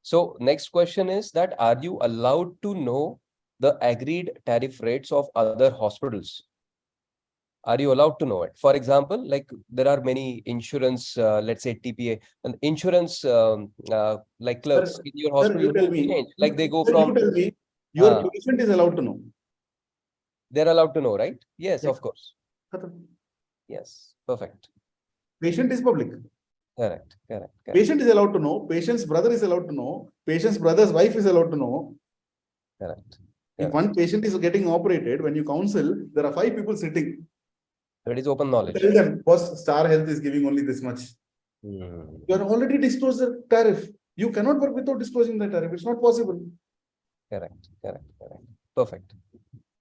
So next question is that, are you allowed to know the agreed tariff rates of other hospitals? Are you allowed to know it? For example, like there are many insurance, let's say TPA, and insurance like clerks in your hospital. Sir, you tell me, change. Like they go from. You tell me, your patient is allowed to know. They're allowed to know, right? Yes, Yeah. of course. Yes, perfect. Patient is public. Correct. Correct. Correct. Patient is allowed to know, patient's brother is allowed to know, patient's brother's wife is allowed to know. Correct. If Correct. one patient is getting operated, when you counsel, there are 5 people sitting. That is open knowledge. Tell them, boss, Star Health is giving only this much. Hmm. You are already disclosed the tariff. You cannot work without disclosing the tariff. It's not possible. Correct. Correct. Correct. Perfect.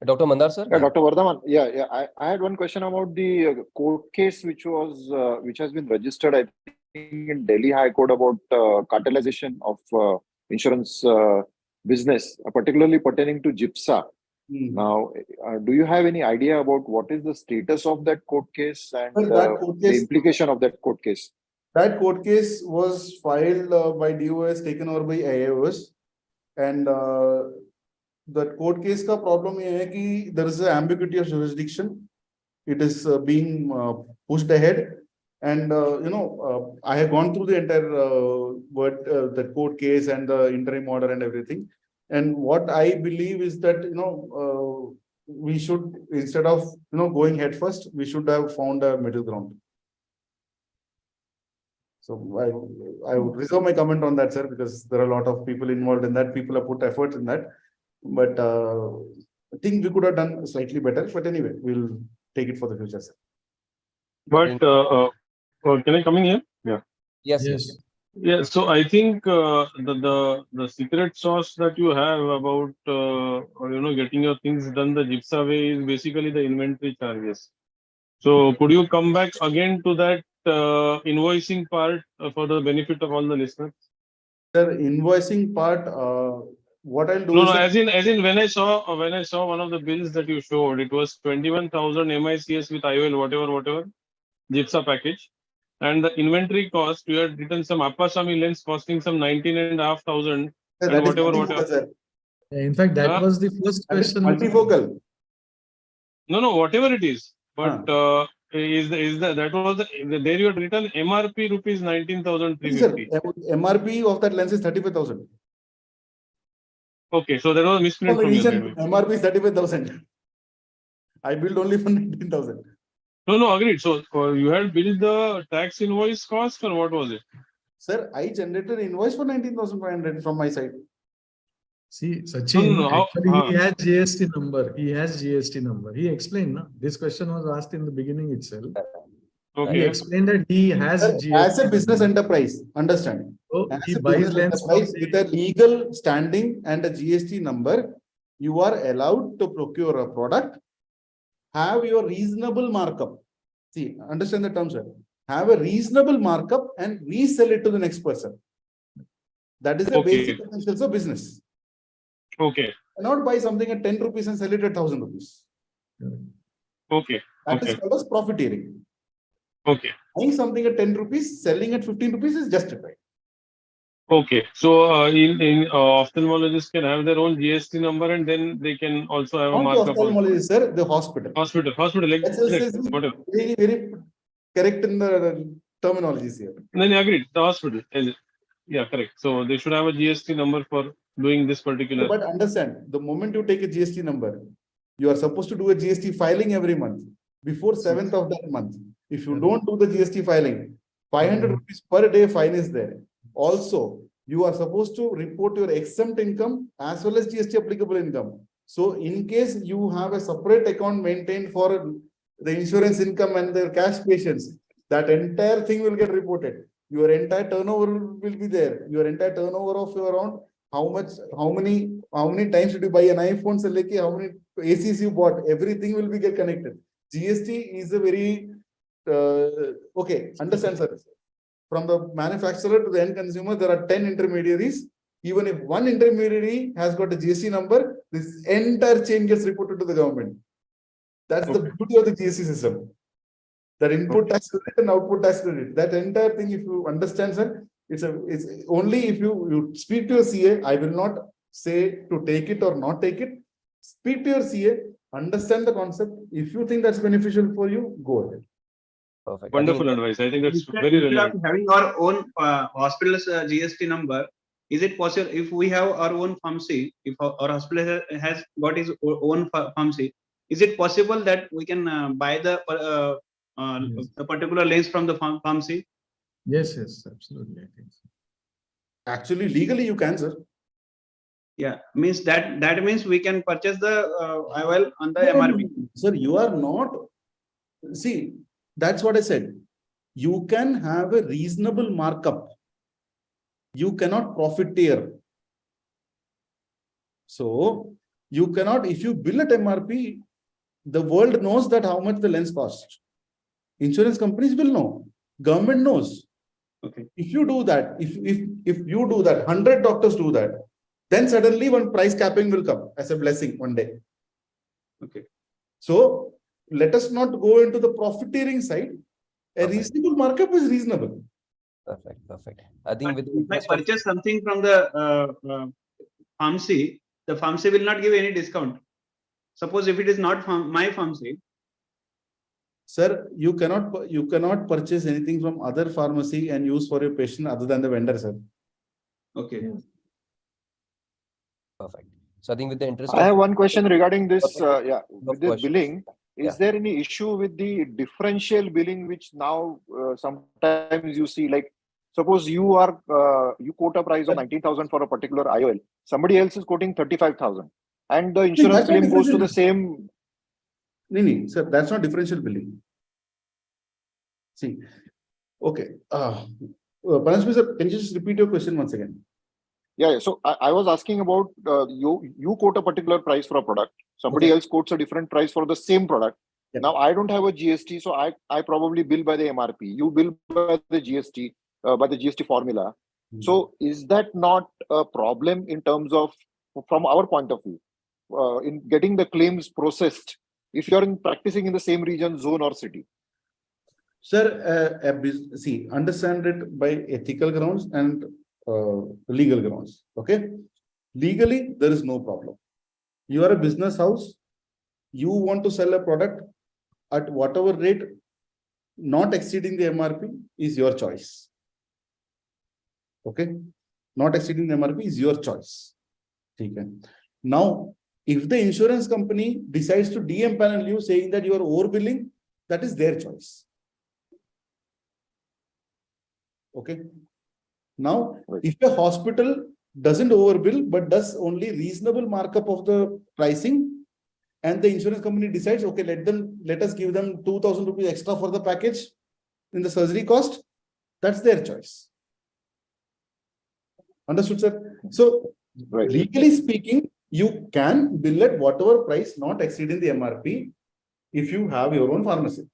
Dr. Mandar, sir? Yeah, Dr. Vardhaman. Yeah. I had one question about the court case which has been registered, I think, in Delhi High Court about cartelization of insurance business, particularly pertaining to GIPSA. Now, do you have any idea about what is the status of that court case and Well, that court the case- implication of that court case? That court case was filed by DOS, taken over by IAOS, and that court case का problem ये है कि there is an ambiguity of jurisdiction. It is being pushed ahead, and I have gone through the entire the court case and the interim order and everything. And what I believe is that we should, instead of going head first, we should have found a middle ground. So I would reserve my comment on that, sir, because there are a lot of people involved in that. People have put effort in that, but I think we could have done slightly better. But anyway, we'll take it for the future, sir. But can I come in here? Yeah. Yes. Yes. Yeah. So I think the secret sauce that you have about getting your things done the GIPSA way is basically the inventory charges. So could you come back again to that invoicing part for the benefit of all the listeners? Sir, invoicing part, what I'll do No, is no. As in, when I saw one of the bills that you showed, it was 21,000 MICS with IOL, whatever, GIPSA package, and the inventory cost you had written some Appasamy lens costing some 19,500 sir, and that is whatever. multifocal, sir. In fact, that was the first That is question. multifocal. No, whatever it is, but is that was there you had written MRP rupees Sir, 19,350. MRP of that lens is 35,000. Okay, so there was a misprint from your side. MRP is 35,000. I billed only for 19,000. No, agreed. So you had billed the tax invoice cost or what was it? Sir, I generated invoice for 19,500 from my side. See, Sachin, No, how- actually, he has GST number. He has GST number. He explained, no? This question was asked in the beginning itself. He Okay. explained that he has Sir, GST. as a business enterprise, understand? So As he a buys business lens from enterprise with a legal standing and a GST number, you are allowed to procure a product, have your reasonable markup. See, understand the term, sir. Have a reasonable markup and resell it to the next person. That is the Okay. basic essentials of business. Okay. Cannot buy something at 10 rupees and sell it at 1,000 rupees. Okay. That is Okay. called as profiteering. Okay. Buying something at 10 rupees, selling at 15 rupees is justified. Okay. So in ophthalmologists can have their own GST number and then they can also have a Not the markup. ophthalmologist, sir, the hospital. Hospital, like whatever. Very, very correct in the terminologies here. Then agreed. The hospital. Yeah, correct. So they should have a GST number for doing this particular. But understand, the moment you take a GST number, you are supposed to do a GST filing every month before 7th of that month. If you don't do the GST filing, 500 rupees per day fine is there. Also, you are supposed to report your exempt income as well as GST applicable income. So in case you have a separate account maintained for the insurance income and the cash patients, that entire thing will get reported. Your entire turnover will be there. Your entire turnover of your around how many times did you buy an iPhone, how many ACs you bought, everything will be get connected. GST is a very okay, understand, sir. From the manufacturer to the end consumer, there are 10 intermediaries. Even if one intermediary has got a GST number, this entire chain gets reported to the government. That's the beauty of the GST system. That input tax credit and output tax credit. That entire thing, if you understand, sir, it's only if you speak to your CA. I will not say to take it or not take it. Speak to your CA, understand the concept. If you think that's beneficial for you, go ahead. Perfect. Wonderful advice. I think that's very Instead relevant. of having our own hospital's GST number, is it possible if we have our own pharmacy, if our hospital has got its own pharmacy, is it possible that we can buy the particular lens from the pharmacy? Yes, yes, absolutely. I think so. Actually, legally you can, sir. Yeah, means that means we can purchase the IOL on the No, no, MRP. no. Sir, you are not. See, that's what I said. You can have a reasonable markup. You cannot profiteer. So you cannot, if you bill at MRP, the world knows that how much the lens costs. Insurance companies will know. Government knows. Okay. If you do that, if you do that, 100 doctors do that, then suddenly one price capping will come as a blessing one day. Okay. So let us not go into the profiteering side. A Okay. reasonable markup is reasonable. Perfect, perfect. I think with the If I interest of- purchase something from the pharmacy, the pharmacy will not give any discount. Suppose if it is not my pharmacy. Sir, you cannot purchase anything from other pharmacy and use for your patient other than the vendor, sir. Okay. perfect. So I think with the interest I have of one question regarding this. Okay. With this questions. billing, is Yeah. there any issue with the differential billing, which now sometimes you see, like suppose you quote a price of 19,000 for a particular IOL, somebody else is quoting 35,000, and the insurance that's not claim goes to the differential. same. No, sir, that's not differential billing. See, okay. Pansmi sir, can you just repeat your question once again? Yeah. So I was asking about you quote a particular price for a product. Somebody Okay. else quotes a different price for the same product. Yeah. Now I don't have a GST, so I probably bill by the MRP. You bill by the GST, by the GST formula. So is that not a problem in terms of, from our point of view, in getting the claims processed, if you're practicing in the same region, zone, or city? Sir, see, understand it by ethical grounds and legal grounds. Okay. Legally, there is no problem. You are a business house. You want to sell a product at whatever rate, not exceeding the MRP, is your choice. Okay. Not exceeding the MRP is your choice. Okay. Now, if the insurance company decides to de-empanel you saying that you are overbilling, that is their choice. Okay. Now, if a hospital doesn't overbill but does only reasonable markup of the pricing, and the insurance company decides, okay, let us give them 2,000 rupees extra for the package in the surgery cost, that's their choice. Understood, sir? So, legally speaking, you can bill at whatever price not exceeding the MRP if you have your own pharmacy.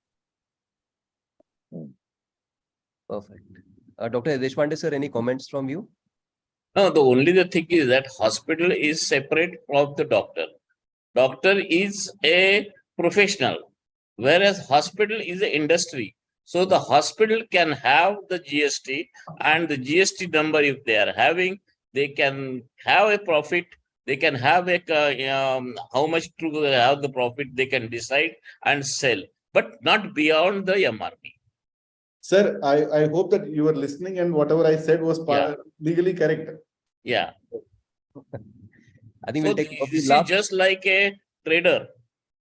Perfect. Dr. Deshpande sir, any comments from you? No, the thing is that hospital is separate from the doctor. Doctor is a professional, whereas hospital is an industry. So the hospital can have the GST, and the GST number, if they are having, they can have a profit. They can have a how much to have the profit they can decide and sell, but not beyond the MRP. Sir, I hope that you were listening and whatever I said was legally correct. Yeah. I think So we'll take this is just like a trader.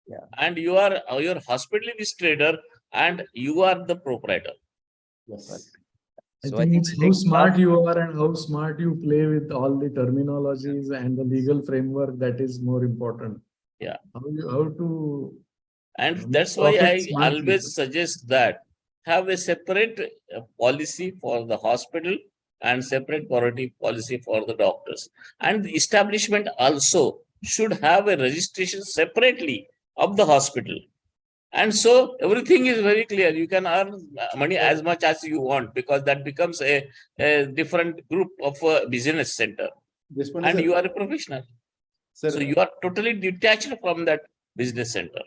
Yeah. And your hospital is trader and you are the proprietor. Yes. I So think it's we'll how take smart last- you are and how smart you play with all the terminologies and the legal framework that is more important. Yeah. How to. And that's why profit I smartly. always suggest that have a separate policy for the hospital and separate policy for the doctors. And the establishment also should have a registration separately of the hospital. And so everything is very clear. You can earn money as much as you want, because that becomes a different group of a business center. And you are a professional. Sir, so you are totally detached from that business center.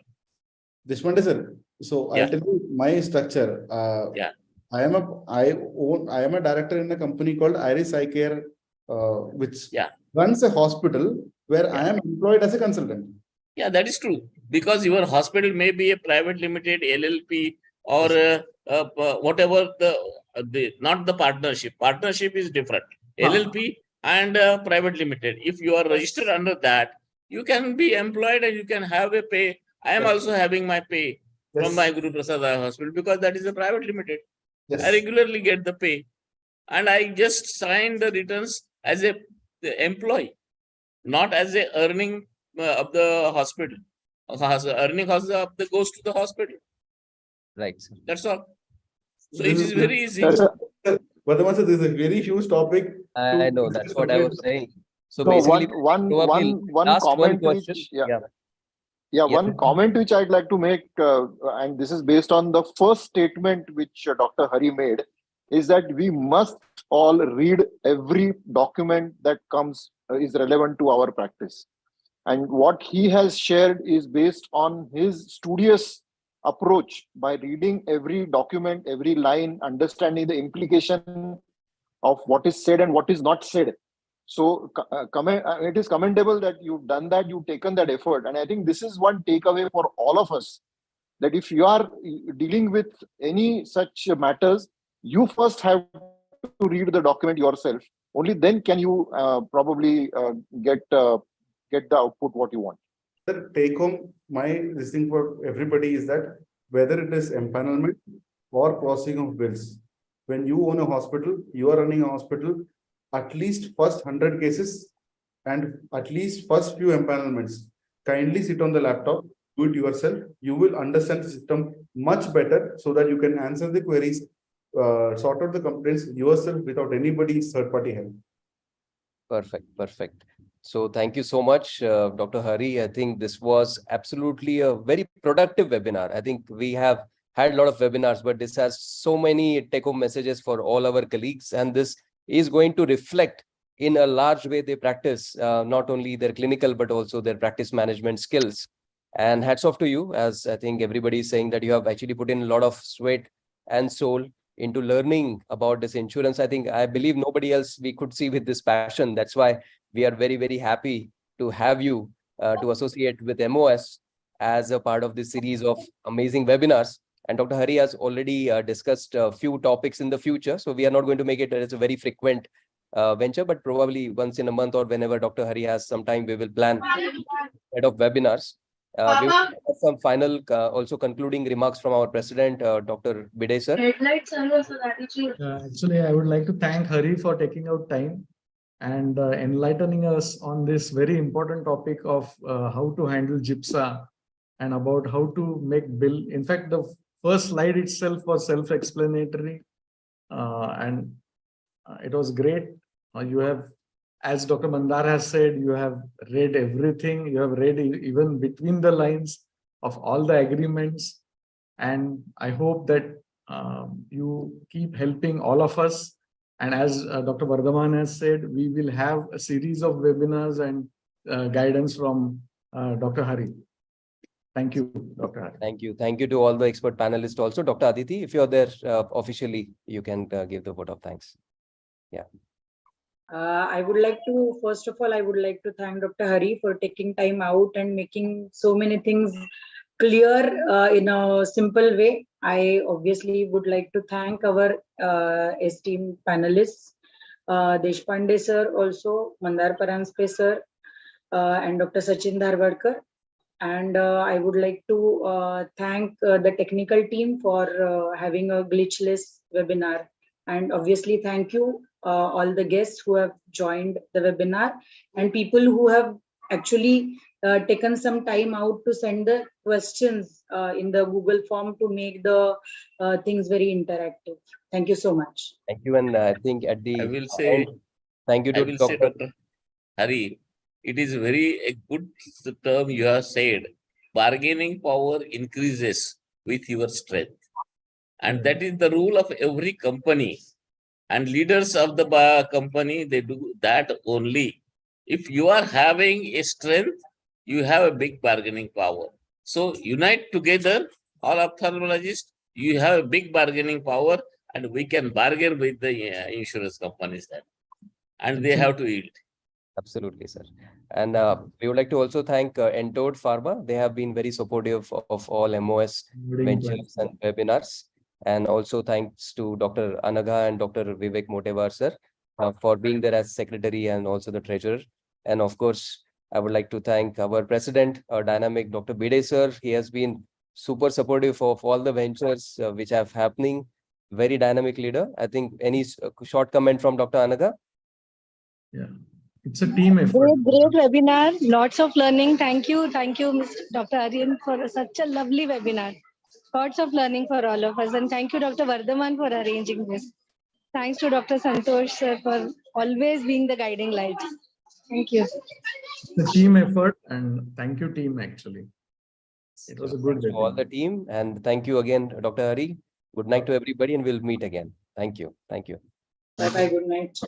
Deshpande sir. So I'll tell you my structure. I am a director in a company called Iris Eye Care, which runs a hospital where I am employed as a consultant. Yeah, that is true. Because your hospital may be a private limited LLP or whatever not the partnership. Partnership is different. LLP and private limited. If you are registered under that, you can be employed and you can have a pay. I am also having my pay from my Guru Prasad Hospital because that is a private limited. Yes. I regularly get the pay. And I just sign the returns as a the employee, not as a earning of the hospital. Earning of the goes to the hospital. Right, sir. That's all. So This it is very easy. That's a, Vardhaman sir, this is a very huge topic. I to know, discuss that's what I again. was saying. So no, basically, one probably last one comment question. which Yeah. Yeah, Yeah. one comment which I'd like to make, and this is based on the first statement which Dr. Hari made, is that we must all read every document that comes is relevant to our practice. And what he has shared is based on his studious approach by reading every document, every line, understanding the implication of what is said and what is not said. So it is commendable that you've done that, you've taken that effort. And I think this is one takeaway for all of us, that if you are dealing with any such matters, you first have to read the document yourself. Only then can you probably get the output what you want. The take home, this thing for everybody is that whether it is empanelment or processing of bills, when you own a hospital, you are running a hospital, at least first 100 cases and at least first few empanelments, kindly sit on the laptop, do it yourself. You will understand the system much better so that you can answer the queries, sort out the complaints yourself without anybody's third-party help. Perfect, perfect. So thank you so much, Dr. Hari. I think this was absolutely a very productive webinar. I think we have had a lot of webinars, but this has so many take-home messages for all our colleagues, and this is going to reflect in a large way they practice not only their clinical but also their practice management skills. And hats off to you, as I think everybody is saying that you have actually put in a lot of sweat and soul into learning about this insurance. I believe nobody else we could see with this passion. That's why we are very, very happy to have you to associate with MOS as a part of this series of amazing webinars. And Dr. Hari has already discussed a few topics in the future. So we are not going to make it as a very frequent venture, but probably once in a month or whenever Dr. Hari has some time, we will plan a set of webinars. We will have some final also concluding remarks from our president, Dr. Bhide sir. Actually, I would like to thank Hari for taking out time and enlightening us on this very important topic of how to handle GIPSA and about how to make bill. In fact, the first slide itself was self-explanatory, and it was great. You have, as Dr. Mandar has said, you have read everything. You have read even between the lines of all the agreements. And I hope that you keep helping all of us. And as Dr. Vardhaman has said, we will have a series of webinars and guidance from Dr. Hari. Thank you, Dr. Hari. Thank you. Thank you to all the expert panelists also. Dr. Aditi, if you're there officially, you can give the vote of thanks. Yeah. I would like to, first of all, I would like to thank Dr. Hari for taking time out and making so many things clear in a simple way. I obviously would like to thank our esteemed panelists, Deshpande sir also, Mandar Paranspe sir, and Dr. Sachin Dharwadkar. And I would like to thank the technical team for having a glitchless webinar. And obviously, thank you all the guests who have joined the webinar and people who have actually taken some time out to send the questions in the Google form to make the things very interactive. Thank you so much. Thank you. And I think at the I will say, thank you to Dr. Hari, it is a good term you have said. Bargaining power increases with your strength. And that is the rule of every company. And leaders of the company, they do that only. If you are having a strength, you have a big bargaining power. So unite together, all ophthalmologists, you have a big bargaining power, and we can bargain with the insurance companies then. And they have to yield. Absolutely, sir. And we would like to also thank Entode Pharma. They have been very supportive of all MOS ventures and webinars. And also thanks to Dr. Anaga and Dr. Vivek Motevar, sir, for being there as secretary and also the treasurer. And of course, I would like to thank our president, dynamic Dr. Bhide, sir. He has been super supportive of all the ventures which have happening. very dynamic leader. I think any short comment from Dr. Anaga? Yeah, it's a team effort. Great webinar, lots of learning. Thank you, Mr. Dr. Aryan, for such a lovely webinar. Lots of learning for all of us, and thank you, Dr. Vardhaman, for arranging this. Thanks to Dr. Santosh sir for always being the guiding light. Thank you. It's a team effort, and thank you, team. Actually, it was a good To all the webinar. team, and thank you again, Dr. Hari. Good night to everybody, and we'll meet again. Thank you. Thank you. Bye bye. Good night.